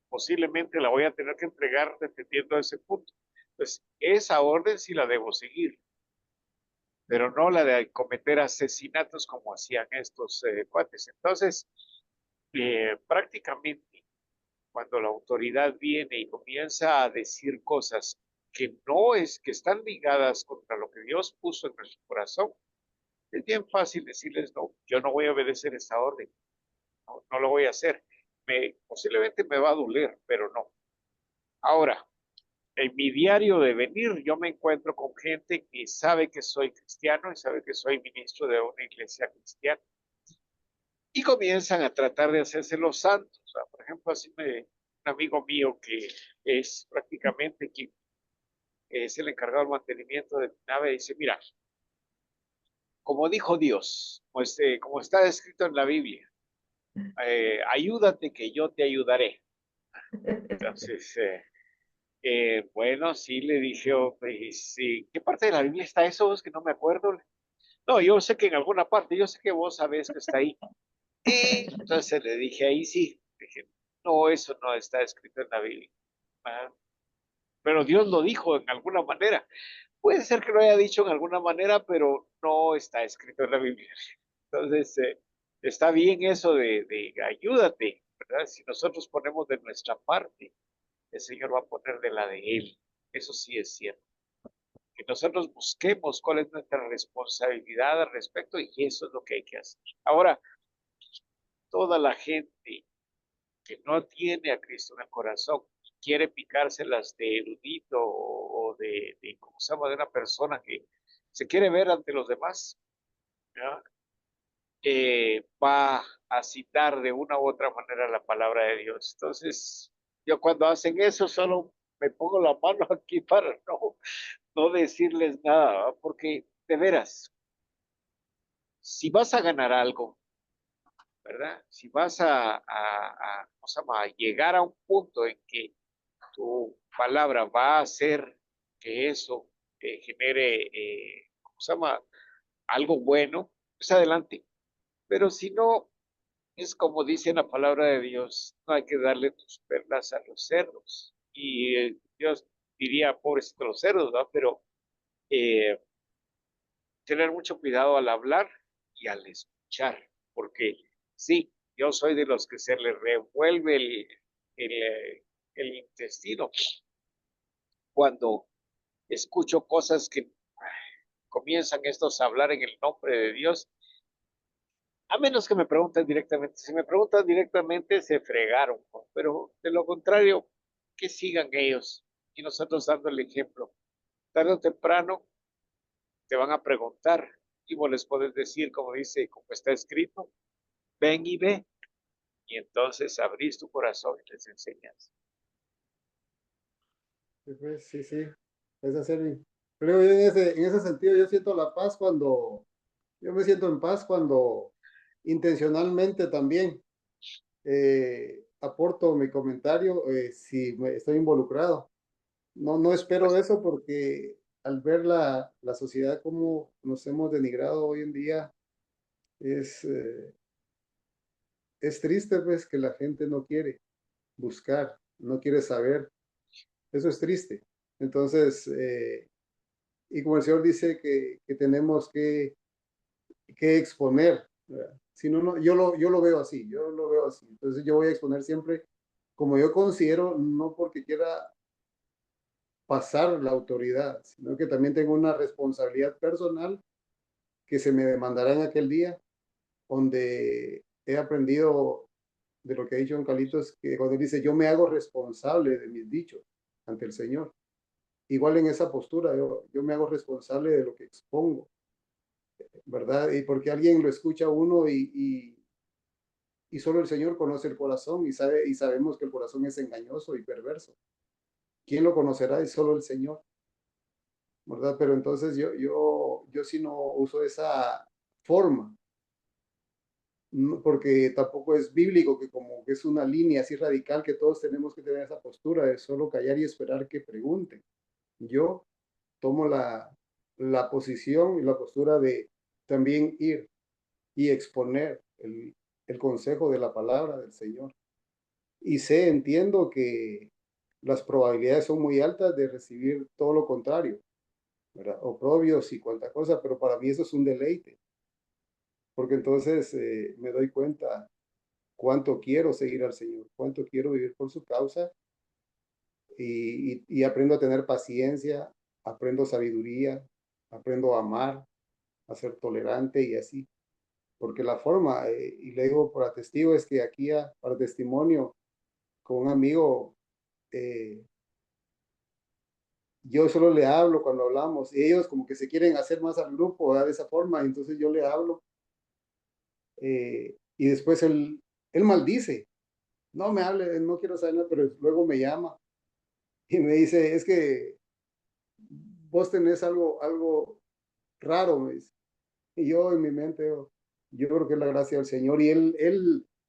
posiblemente la voy a tener que entregar defendiendo ese punto. Entonces, esa orden sí la debo seguir, pero no la de cometer asesinatos como hacían estos cuates. Entonces, prácticamente, cuando la autoridad viene y comienza a decir cosas que no es, que están ligadas contra lo que Dios puso en nuestro corazón, es bien fácil decirles, no, yo no voy a obedecer esta orden, no lo voy a hacer. Posiblemente me va a doler, pero no. Ahora, en mi diario de venir, yo me encuentro con gente que sabe que soy cristiano y sabe que soy ministro de una iglesia cristiana y comienzan a tratar de hacerse los santos. O sea, por ejemplo, un amigo mío que es prácticamente quien es el encargado del mantenimiento de mi nave, dice, mira, como dijo Dios, pues, como está escrito en la Biblia, ayúdate que yo te ayudaré. Entonces, bueno, sí, le dije, oh, pues, sí, ¿qué parte de la Biblia está eso? Es que no me acuerdo. No, yo sé que en alguna parte, yo sé que vos sabés que está ahí. Y entonces le dije, ahí sí. Dije, no, eso no está escrito en la Biblia. Ah, pero Dios lo dijo en alguna manera. Puede ser que lo haya dicho en alguna manera, pero no está escrito en la Biblia. Entonces, está bien eso de ayúdate, ¿verdad? Si nosotros ponemos de nuestra parte, el Señor va a poner de la de Él. Eso sí es cierto. Que nosotros busquemos cuál es nuestra responsabilidad al respecto y eso es lo que hay que hacer. Ahora, toda la gente que no tiene a Cristo en el corazón y quiere picárselas de erudito o ¿cómo se llama? De una persona que se quiere ver ante los demás, ¿ya? Va a citar de una u otra manera la palabra de Dios. Entonces, yo cuando hacen eso solo me pongo la mano aquí para no decirles nada, ¿va? Porque de veras, si vas a ganar algo, ¿verdad? Si vas ¿cómo se llama? A llegar a un punto en que tu palabra va a hacer que eso genere, ¿cómo se llama? Algo bueno, pues adelante. Pero si no, es como dice la palabra de Dios, no hay que darle tus perlas a los cerdos. Y Dios diría, pobrecitos los cerdos, ¿verdad? Pero eh, tener mucho cuidado al hablar y al escuchar, porque sí, yo soy de los que se le revuelve el intestino cuando escucho cosas que comienzan estos a hablar en el nombre de Dios, a menos que me pregunten directamente. Si me preguntan directamente, se fregaron, ¿no? Pero de lo contrario, que sigan ellos y nosotros dando el ejemplo. Tarde o temprano te van a preguntar y vos les puedes decir, como dice, como está escrito, ven y ve. Y entonces abrís tu corazón y les enseñas. Sí, pues, sí, sí, es hacer. Creo yo en ese sentido, yo siento la paz cuando, yo me siento en paz cuando intencionalmente también aporto mi comentario si estoy involucrado. No, no espero Pues, eso porque al ver la sociedad como nos hemos denigrado hoy en día, es, eh, es triste pues que la gente no quiere buscar, no quiere saber. Eso es triste. Entonces, y como el Señor dice que tenemos que exponer, ¿verdad? Si no, no, yo lo veo así, yo lo veo así. Entonces yo voy a exponer siempre como yo considero, no porque quiera pasar la autoridad, sino que también tengo una responsabilidad personal que se me demandará en aquel día, donde he aprendido de lo que ha dicho don Carlitos, que cuando dice, yo me hago responsable de mis dichos ante el Señor. Igual en esa postura, yo me hago responsable de lo que expongo, ¿verdad? Y porque alguien lo escucha a uno y solo el Señor conoce el corazón y sabemos que el corazón es engañoso y perverso. ¿Quién lo conocerá? Es solo el Señor, ¿verdad? Pero entonces yo sí no uso esa forma, porque tampoco es bíblico que como que es una línea así radical que todos tenemos que tener esa postura de solo callar y esperar que pregunten. Yo tomo la posición y la postura de también ir y exponer el consejo de la palabra del Señor. Y entiendo que las probabilidades son muy altas de recibir todo lo contrario, ¿verdad? Oprobios y cuanta cosa, pero para mí eso es un deleite, porque entonces me doy cuenta cuánto quiero seguir al Señor, cuánto quiero vivir por su causa y aprendo a tener paciencia, aprendo sabiduría, aprendo a amar, a ser tolerante y así. Porque la forma, y le digo para testigo, es que aquí para testimonio con un amigo, eh, yo solo le hablo cuando hablamos, y ellos como que se quieren hacer más al grupo, ¿verdad? De esa forma, entonces yo le hablo, y después él maldice, no me hable, no quiero saber nada, pero luego me llama y me dice, es que vos tenés algo raro, me dice. Y yo en mi mente, yo creo que es la gracia del Señor. Y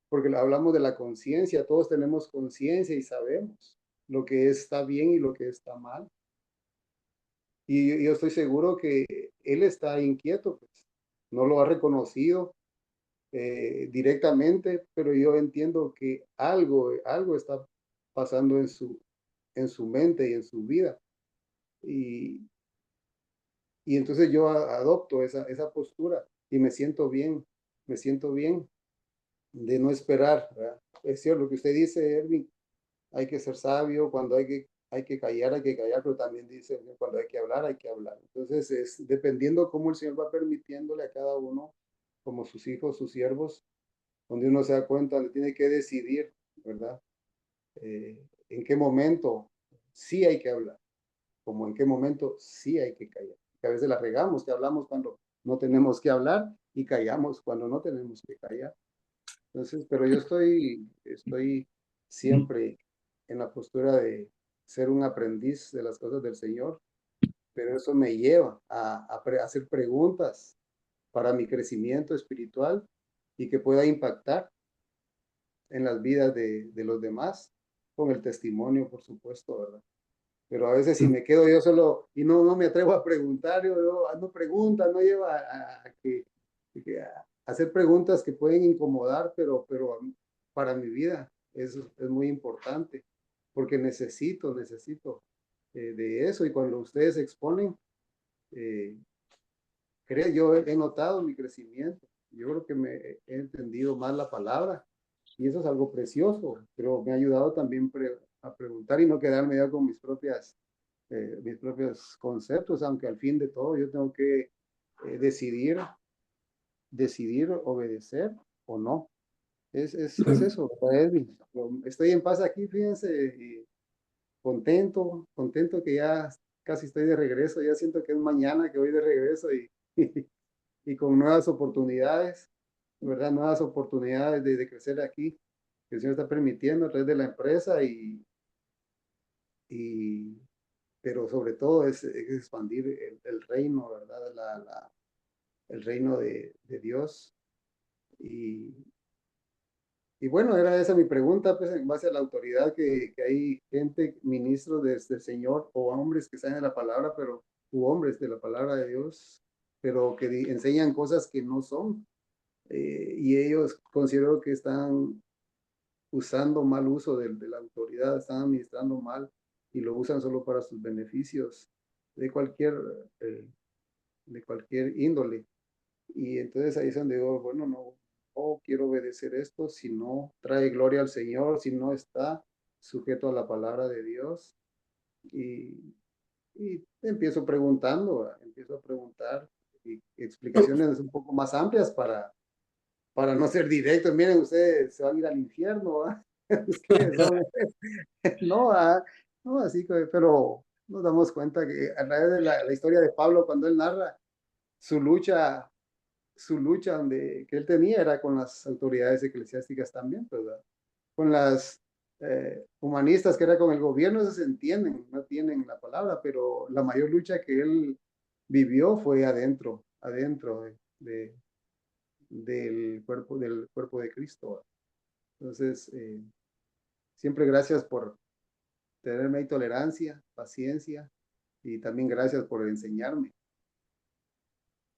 porque hablamos de la conciencia, todos tenemos conciencia y sabemos lo que está bien y lo que está mal. Y yo estoy seguro que Él está inquieto, pues. No lo ha reconocido directamente, pero yo entiendo que algo está pasando en su mente y en su vida. Y, y entonces yo adopto esa postura y me siento bien de no esperar, ¿verdad? Es cierto lo que usted dice, Erwin, hay que ser sabio, cuando hay que callar, pero también dice, cuando hay que hablar, hay que hablar. Entonces, es dependiendo cómo el Señor va permitiéndole a cada uno, como sus hijos, sus siervos, donde uno se da cuenta, donde tiene que decidir, ¿verdad? En qué momento sí hay que hablar, como en qué momento sí hay que callar. Que a veces la regamos, que hablamos cuando no tenemos que hablar y callamos cuando no tenemos que callar. Entonces, pero yo estoy siempre en la postura de ser un aprendiz de las cosas del Señor, pero eso me lleva a hacer preguntas para mi crecimiento espiritual y que pueda impactar en las vidas de los demás, con el testimonio, por supuesto, ¿verdad? Pero a veces si me quedo yo solo y no me atrevo a preguntar, yo no preguntas, no lleva a hacer preguntas que pueden incomodar, pero para mi vida es muy importante, porque necesito de eso, y cuando ustedes exponen, yo he notado mi crecimiento, yo creo que me he entendido más la palabra, y eso es algo precioso, pero me ha ayudado también a preguntar y no quedarme ya con mis propios conceptos, aunque al fin de todo yo tengo que decidir obedecer o no. Es eso, para Edwin. Estoy en paz aquí, fíjense, y contento que ya casi estoy de regreso, ya siento que es mañana que voy de regreso y con nuevas oportunidades, ¿verdad? Nuevas oportunidades de crecer aquí, que el Señor está permitiendo a través de la empresa y pero sobre todo es expandir el reino, ¿verdad? El reino de Dios. Y, y bueno, era esa mi pregunta, pues en base a la autoridad que hay gente, ministros del Señor o hombres que saben de la palabra, u hombres de la palabra de Dios, pero que enseñan cosas que no son. Y ellos considero que están usando mal uso de la autoridad, están administrando mal y lo usan solo para sus beneficios de cualquier, eh, de cualquier índole. Y entonces ahí es donde digo, bueno, no quiero obedecer esto si no trae gloria al Señor, si no está sujeto a la palabra de Dios. Y empiezo empiezo a preguntar y explicaciones un poco más amplias para no ser directos. Miren, ustedes se van a ir al infierno, ¿verdad? Ustedes son, no, no, así que, pero nos damos cuenta que a través de la historia de Pablo, cuando él narra su lucha, que él tenía era con las autoridades eclesiásticas también, ¿verdad? Con las humanistas, que era con el gobierno, se entienden, no tienen la palabra, pero la mayor lucha que él vivió fue adentro del cuerpo de Cristo. Entonces, siempre gracias por tenerme ahí tolerancia, paciencia, y también gracias por enseñarme.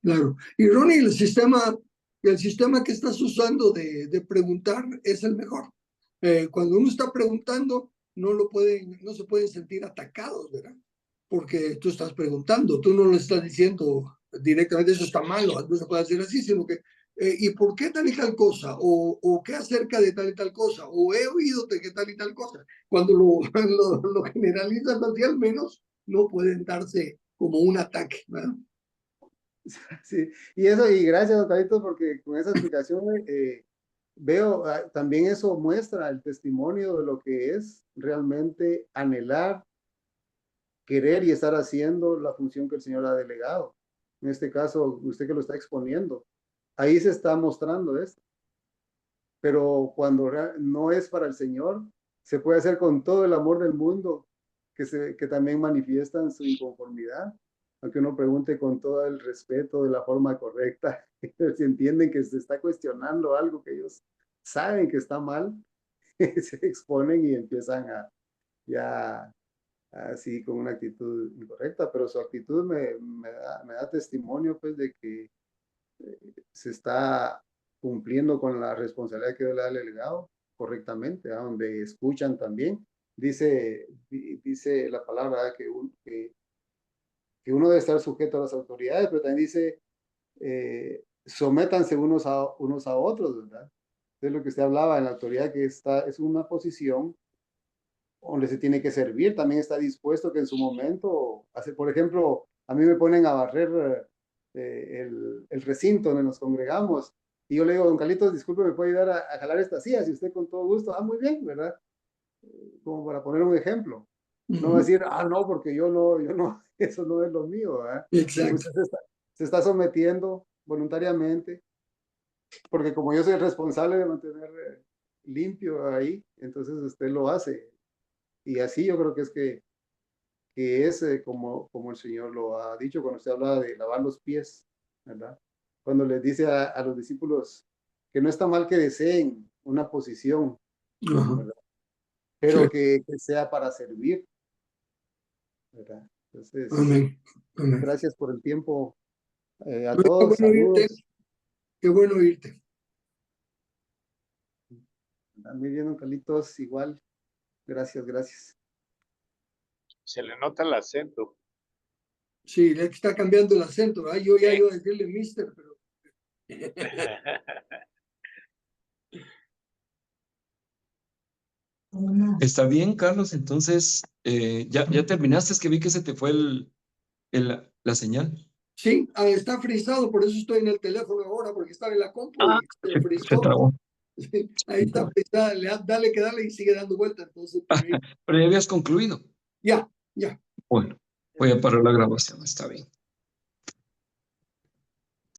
Claro. Y Ronnie, el sistema que estás usando de preguntar es el mejor. Cuando uno está preguntando, no se pueden sentir atacados, ¿verdad? Porque tú estás preguntando, tú no le estás diciendo directamente eso está malo, no se puede hacer así, sino que, ¿y por qué tal y tal cosa? O ¿qué acerca de tal y tal cosa? O he oído de que tal y tal cosa. Cuando lo generalizan así, al menos no pueden darse como un ataque, ¿verdad? Sí, y gracias, doctorito, porque con esa explicación veo, también eso muestra el testimonio de lo que es realmente anhelar, querer y estar haciendo la función que el Señor ha delegado. En este caso, usted que lo está exponiendo, ahí se está mostrando esto. Pero cuando no es para el Señor, se puede hacer con todo el amor del mundo, que también manifiestan su inconformidad, aunque uno pregunte con todo el respeto de la forma correcta, si entienden que se está cuestionando algo que ellos saben que está mal, se exponen y empiezan ya así con una actitud incorrecta, pero su actitud me da testimonio pues de que se está cumpliendo con la responsabilidad que Dios le ha delegado correctamente, donde escuchan también. Dice la palabra que uno debe estar sujeto a las autoridades, pero también dice, sométanse unos a otros, ¿verdad? Es lo que usted hablaba en la autoridad, que es una posición donde se tiene que servir, también está dispuesto que en su momento, por ejemplo, a mí me ponen a barrer el recinto donde nos congregamos, y yo le digo, don Carlitos, disculpe, ¿me puede ayudar a jalar esta silla? Si usted con todo gusto, muy bien, ¿verdad? Como para poner un ejemplo. No va a decir, no, porque yo no, eso no es lo mío, ¿verdad? Exacto. Usted se está sometiendo voluntariamente, porque como yo soy el responsable de mantener limpio ahí, entonces usted lo hace. Y así yo creo que es como el Señor lo ha dicho cuando usted habla de lavar los pies, ¿verdad? Cuando les dice a los discípulos, que no está mal que deseen una posición, Ajá. pero Sí. que sea para servir, ¿verdad? Entonces, Amén. Amén. gracias por el tiempo a Pero qué todos, bueno oírte. saludos. Qué bueno oírte. Muy bien, don Carlitos, igual. Gracias, gracias. Se le nota el acento. Sí, le está cambiando el acento, ¿verdad? Yo ya iba a decirle mister, pero Está bien, Carlos. Entonces, ya terminaste. Es que vi que se te fue la señal. sí, está frisado, por eso estoy en el teléfono ahora, porque estaba en la compu y se Se frizó. trabó. Ahí está frisada, dale que dale y sigue dando vuelta, entonces por ahí. Pero ya habías concluido. Ya. Bueno, voy a parar la grabación. Está bien.